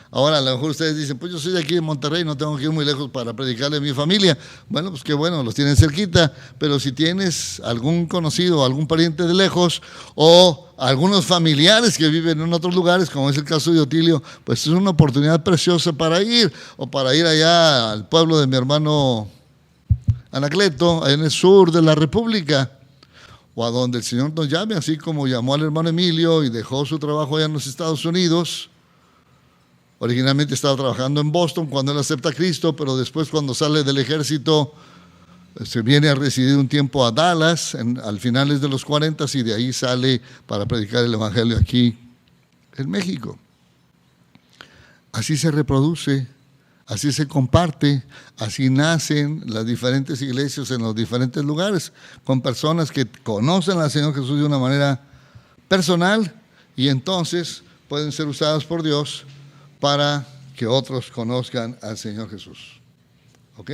Ahora, a lo mejor ustedes dicen, pues yo soy de aquí de Monterrey, no tengo que ir muy lejos para predicarle a mi familia. Bueno, pues qué bueno, los tienen cerquita, pero si tienes algún conocido, algún pariente de lejos, o algunos familiares que viven en otros lugares, como es el caso de Otilio, pues es una oportunidad preciosa para ir, o para ir allá al pueblo de mi hermano Anacleto, en el sur de la República, o a donde el Señor nos llame, así como llamó al hermano Emilio y dejó su trabajo allá en los Estados Unidos. Originalmente estaba trabajando en Boston cuando él acepta a Cristo, pero después, cuando sale del ejército, se viene a residir un tiempo a Dallas al finales de los 40 y de ahí sale para predicar el Evangelio aquí en México. Así se reproduce, así se comparte, así nacen las diferentes iglesias en los diferentes lugares, con personas que conocen al Señor Jesús de una manera personal y entonces pueden ser usadas por Dios para que otros conozcan al Señor Jesús. ¿Ok?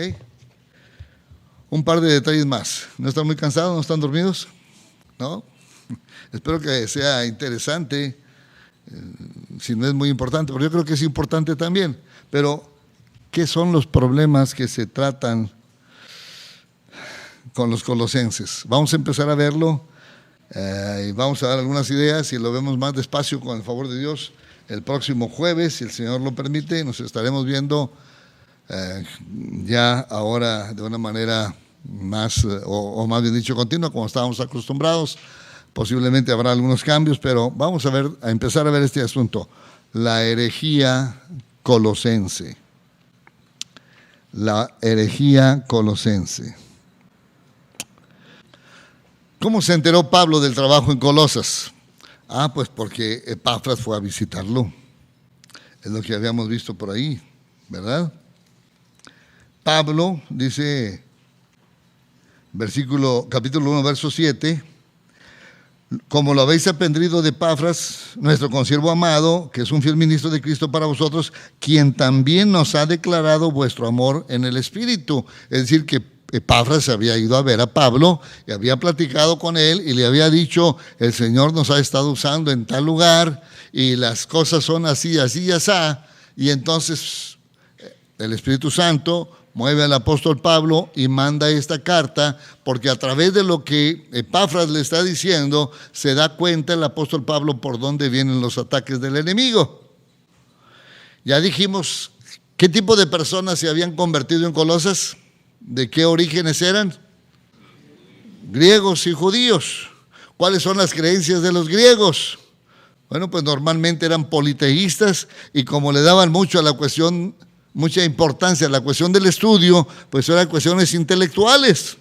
Un par de detalles más. ¿No están muy cansados? ¿No están dormidos? ¿No? Espero que sea interesante, si no es muy importante, pero yo creo que es importante también. Pero, ¿qué son los problemas que se tratan con los colosenses? Vamos a empezar a verlo y vamos a dar algunas ideas y lo vemos más despacio con el favor de Dios. El próximo jueves, si el Señor lo permite, nos estaremos viendo ya ahora de una manera más, o más bien dicho, continua, como estábamos acostumbrados. Posiblemente habrá algunos cambios, pero vamos a empezar a ver este asunto. La herejía colosense. La herejía colosense. ¿Cómo se enteró Pablo del trabajo en Colosas? Pues porque Epafras fue a visitarlo. Es lo que habíamos visto por ahí, ¿verdad? Pablo dice, capítulo 1, verso 7, como lo habéis aprendido de Epafras, nuestro consiervo amado, que es un fiel ministro de Cristo para vosotros, quien también nos ha declarado vuestro amor en el Espíritu. Es decir, que Epafras había ido a ver a Pablo y había platicado con él y le había dicho, el Señor nos ha estado usando en tal lugar y las cosas son así, así y así. Y entonces el Espíritu Santo mueve al apóstol Pablo y manda esta carta, porque a través de lo que Epafras le está diciendo, se da cuenta el apóstol Pablo por dónde vienen los ataques del enemigo. Ya dijimos qué tipo de personas se habían convertido en Colosas, de qué orígenes eran, griegos y judíos. ¿Cuáles son las creencias de los griegos? Bueno, pues normalmente eran politeístas y como le daban mucho a la cuestión, mucha importancia a la cuestión del estudio, pues eran cuestiones intelectuales.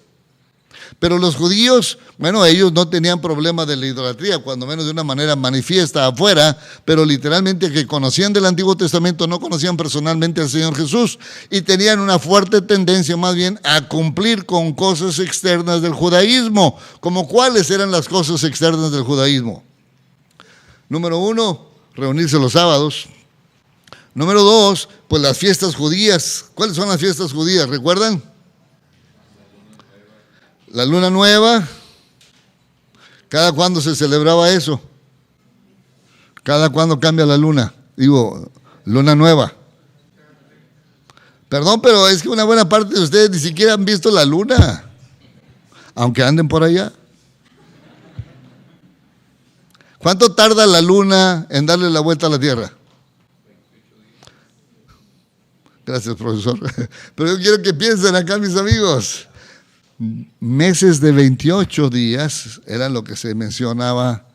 Pero los judíos, bueno, ellos no tenían problema de la idolatría, cuando menos de una manera manifiesta afuera, pero literalmente que conocían del Antiguo Testamento, no conocían personalmente al Señor Jesús y tenían una fuerte tendencia más bien a cumplir con cosas externas del judaísmo. ¿Como cuáles eran las cosas externas del judaísmo? Número 1, reunirse los sábados. Número 2, pues las fiestas judías. ¿Cuáles son las fiestas judías? ¿Recuerdan? La luna nueva. ¿Cada cuándo se celebraba eso? ¿Cada cuándo cambia la luna? Digo, luna nueva. Perdón, pero es que una buena parte de ustedes ni siquiera han visto la luna, aunque anden por allá. ¿Cuánto tarda la luna en darle la vuelta a la Tierra? Gracias, profesor. Pero yo quiero que piensen acá, mis amigos. Meses de 28 días eran lo que se mencionaba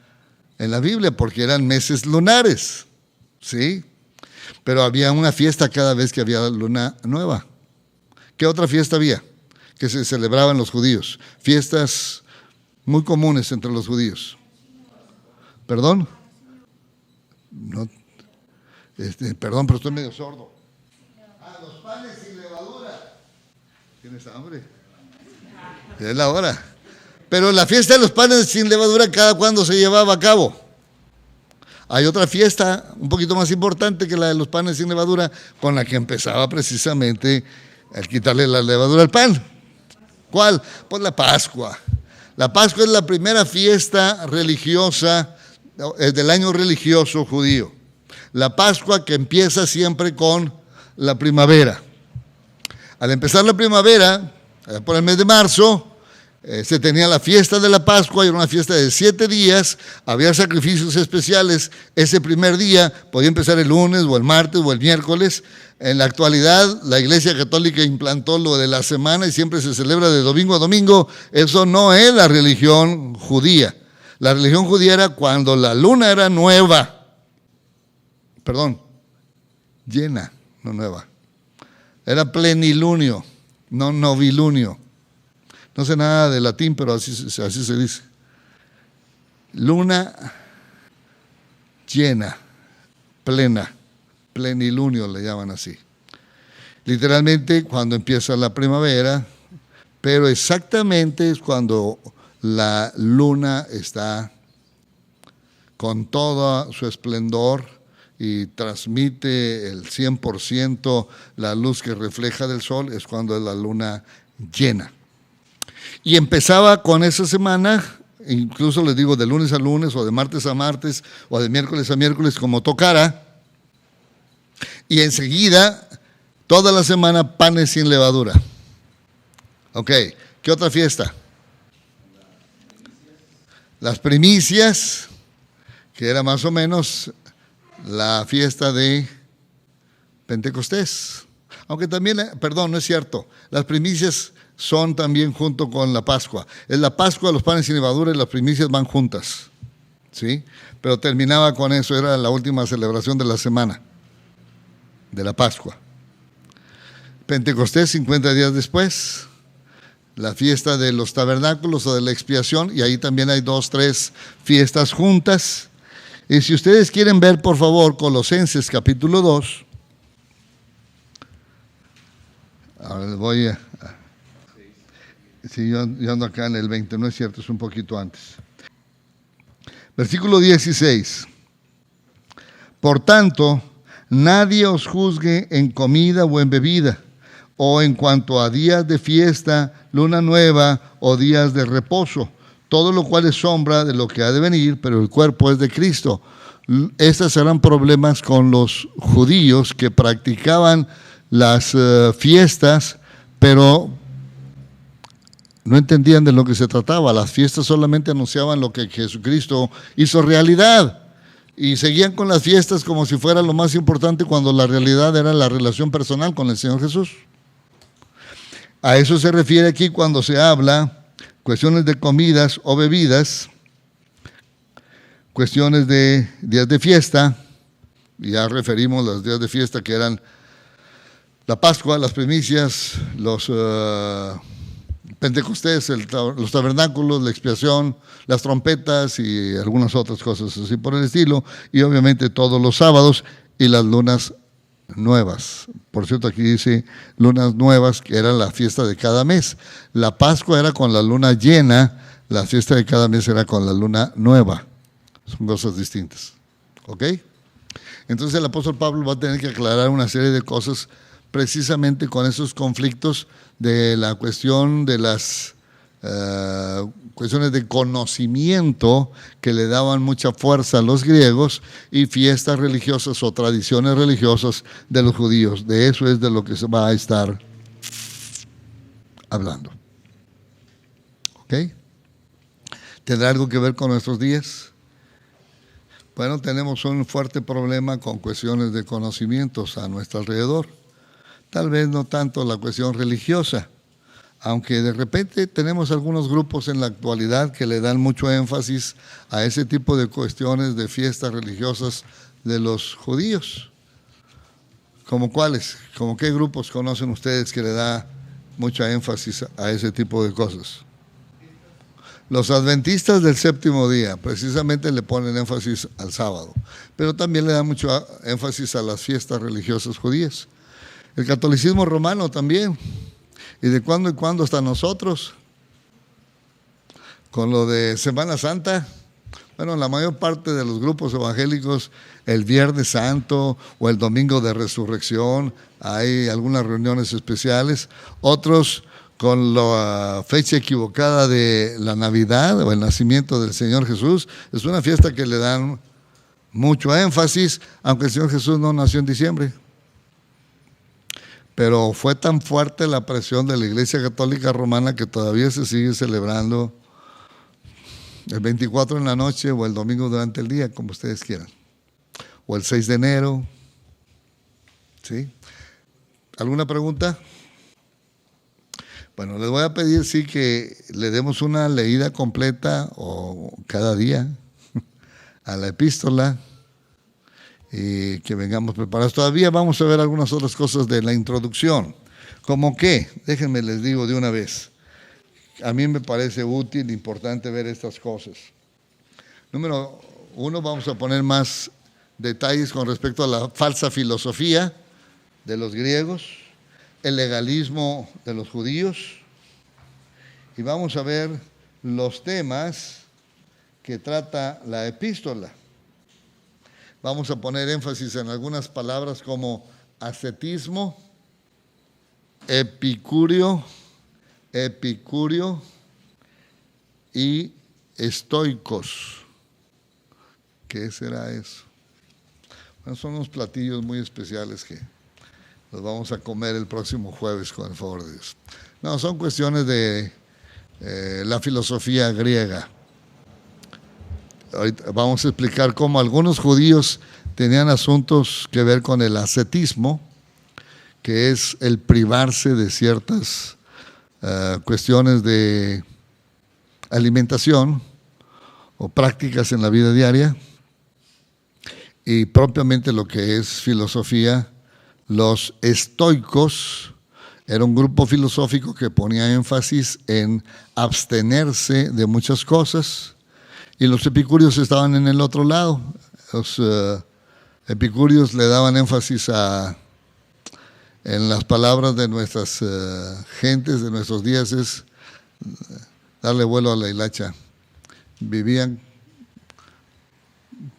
en la Biblia, porque eran meses lunares, ¿sí? Pero había una fiesta cada vez que había luna nueva. ¿Qué otra fiesta había que se celebraban los judíos? Fiestas muy comunes entre los judíos. ¿Perdón? No, perdón, pero estoy medio sordo. Los panes sin levadura. ¿Tienes hambre? Es la hora. Pero la fiesta de los panes sin levadura, ¿cada cuándo se llevaba a cabo? Hay otra fiesta un poquito más importante que la de los panes sin levadura, con la que empezaba precisamente el quitarle la levadura al pan. ¿Cuál? Pues la Pascua. La Pascua es la primera fiesta religiosa del año religioso judío. La Pascua que empieza siempre con la primavera. Al empezar la primavera, por el mes de marzo, se tenía la fiesta de la Pascua, y era una fiesta de 7 días, había sacrificios especiales. Ese primer día podía empezar el lunes o el martes o el miércoles. En la actualidad, la Iglesia Católica implantó lo de la semana y siempre se celebra de domingo a domingo. Eso no es la religión judía. La religión judía era cuando la luna era nueva. Perdón, llena, no nueva. Era plenilunio, no novilunio. No sé nada de latín, pero así se dice. Luna llena, plena, plenilunio le llaman así. Literalmente cuando empieza la primavera, pero exactamente es cuando la luna está con todo su esplendor y transmite el 100% la luz que refleja del sol, es cuando es la luna llena. Y empezaba con esa semana, incluso les digo de lunes a lunes, o de martes a martes, o de miércoles a miércoles, como tocara. Y enseguida, toda la semana, panes sin levadura. Ok, ¿qué otra fiesta? Las primicias, que era más o menos la fiesta de Pentecostés. Aunque también, perdón, no es cierto, las primicias son también junto con la Pascua. Es la Pascua, los panes sin levadura y las primicias van juntas, ¿sí? Pero terminaba con eso, era la última celebración de la semana, de la Pascua. Pentecostés, 50 días después, la fiesta de los tabernáculos o de la expiación, y ahí también hay 2, 3 fiestas juntas. Y si ustedes quieren ver, por favor, Colosenses capítulo 2, ahora voy a... Sí, yo ando acá en el 20, no es cierto, es un poquito antes. Versículo 16. Por tanto, nadie os juzgue en comida o en bebida, o en cuanto a días de fiesta, luna nueva o días de reposo, todo lo cual es sombra de lo que ha de venir, pero el cuerpo es de Cristo. Estos eran problemas con los judíos que practicaban las fiestas, pero no entendían de lo que se trataba. Las fiestas solamente anunciaban lo que Jesucristo hizo realidad. Y seguían con las fiestas como si fuera lo más importante, cuando la realidad era la relación personal con el Señor Jesús. A eso se refiere aquí cuando se habla cuestiones de comidas o bebidas, cuestiones de días de fiesta. Ya referimos los días de fiesta que eran la Pascua, las primicias, los Pentecostés, los tabernáculos, la expiación, las trompetas y algunas otras cosas así por el estilo, y obviamente todos los sábados y las lunas nuevas. Por cierto, aquí dice lunas nuevas, que era la fiesta de cada mes. La Pascua era con la luna llena, la fiesta de cada mes era con la luna nueva. Son cosas distintas. ¿Ok? Entonces el apóstol Pablo va a tener que aclarar una serie de cosas precisamente con esos conflictos de la cuestión de las cuestiones de conocimiento que le daban mucha fuerza a los griegos, y fiestas religiosas o tradiciones religiosas de los judíos. De eso es de lo que se va a estar hablando. ¿Ok? ¿Tendrá algo que ver con nuestros días? Bueno, tenemos un fuerte problema con cuestiones de conocimientos a nuestro alrededor. Tal vez no tanto la cuestión religiosa, aunque de repente tenemos algunos grupos en la actualidad que le dan mucho énfasis a ese tipo de cuestiones de fiestas religiosas de los judíos. ¿Cómo cuáles? ¿Cómo qué grupos conocen ustedes que le da mucha énfasis a ese tipo de cosas? Los adventistas del séptimo día precisamente le ponen énfasis al sábado, pero también le dan mucho énfasis a las fiestas religiosas judías. El catolicismo romano también, y de cuando en cuando hasta nosotros, con lo de Semana Santa. Bueno, la mayor parte de los grupos evangélicos, el Viernes Santo o el Domingo de Resurrección, hay algunas reuniones especiales. Otros con la fecha equivocada de la Navidad o el nacimiento del Señor Jesús. Es una fiesta que le dan mucho énfasis, aunque el Señor Jesús no nació en diciembre. Pero fue tan fuerte la presión de la Iglesia Católica Romana que todavía se sigue celebrando el 24 en la noche o el domingo durante el día, como ustedes quieran. O el 6 de enero. ¿Sí? ¿Alguna pregunta? Bueno, les voy a pedir sí que le demos una leída completa o cada día a la epístola y que vengamos preparados. Todavía vamos a ver algunas otras cosas de la introducción. ¿Cómo qué? Déjenme les digo de una vez. A mí me parece útil, importante ver estas cosas. Número 1, vamos a poner más detalles con respecto a la falsa filosofía de los griegos, el legalismo de los judíos, y vamos a ver los temas que trata la epístola. Vamos a poner énfasis en algunas palabras como ascetismo, epicurio y estoicos. ¿Qué será eso? Bueno, son unos platillos muy especiales que los vamos a comer el próximo jueves con el favor de Dios. No, son cuestiones de la filosofía griega. Ahorita vamos a explicar cómo algunos judíos tenían asuntos que ver con el ascetismo, que es el privarse de ciertas cuestiones de alimentación o prácticas en la vida diaria, y propiamente lo que es filosofía. Los estoicos era un grupo filosófico que ponía énfasis en abstenerse de muchas cosas, y los epicúreos estaban en el otro lado. Los epicúreos le daban énfasis en las palabras de nuestras gentes, de nuestros días, es darle vuelo a la hilacha. Vivían,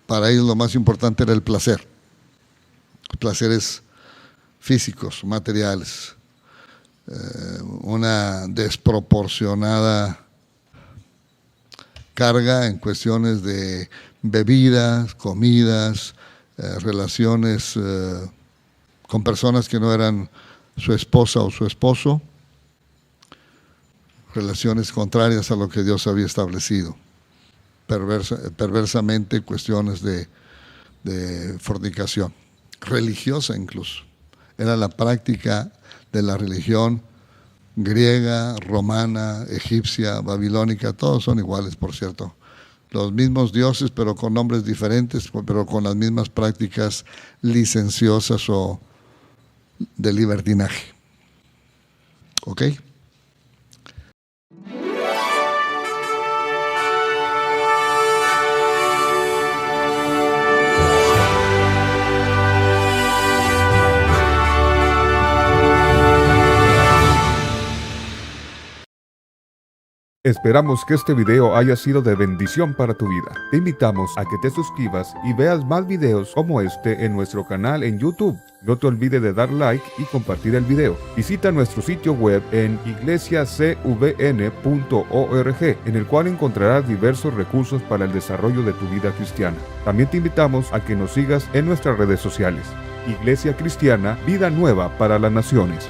para ellos lo más importante era el placer, placeres físicos, materiales. una desproporcionada carga en cuestiones de bebidas, comidas, relaciones con personas que no eran su esposa o su esposo, relaciones contrarias a lo que Dios había establecido, perversamente cuestiones de fornicación, religiosa incluso. Era la práctica de la religión griega, romana, egipcia, babilónica, todos son iguales, por cierto. Los mismos dioses, pero con nombres diferentes, pero con las mismas prácticas licenciosas o de libertinaje. ¿Ok? Esperamos que este video haya sido de bendición para tu vida. Te invitamos a que te suscribas y veas más videos como este en nuestro canal en YouTube. No te olvides de dar like y compartir el video. Visita nuestro sitio web en iglesiacvn.org, en el cual encontrarás diversos recursos para el desarrollo de tu vida cristiana. También te invitamos a que nos sigas en nuestras redes sociales. Iglesia Cristiana, Vida Nueva para las Naciones.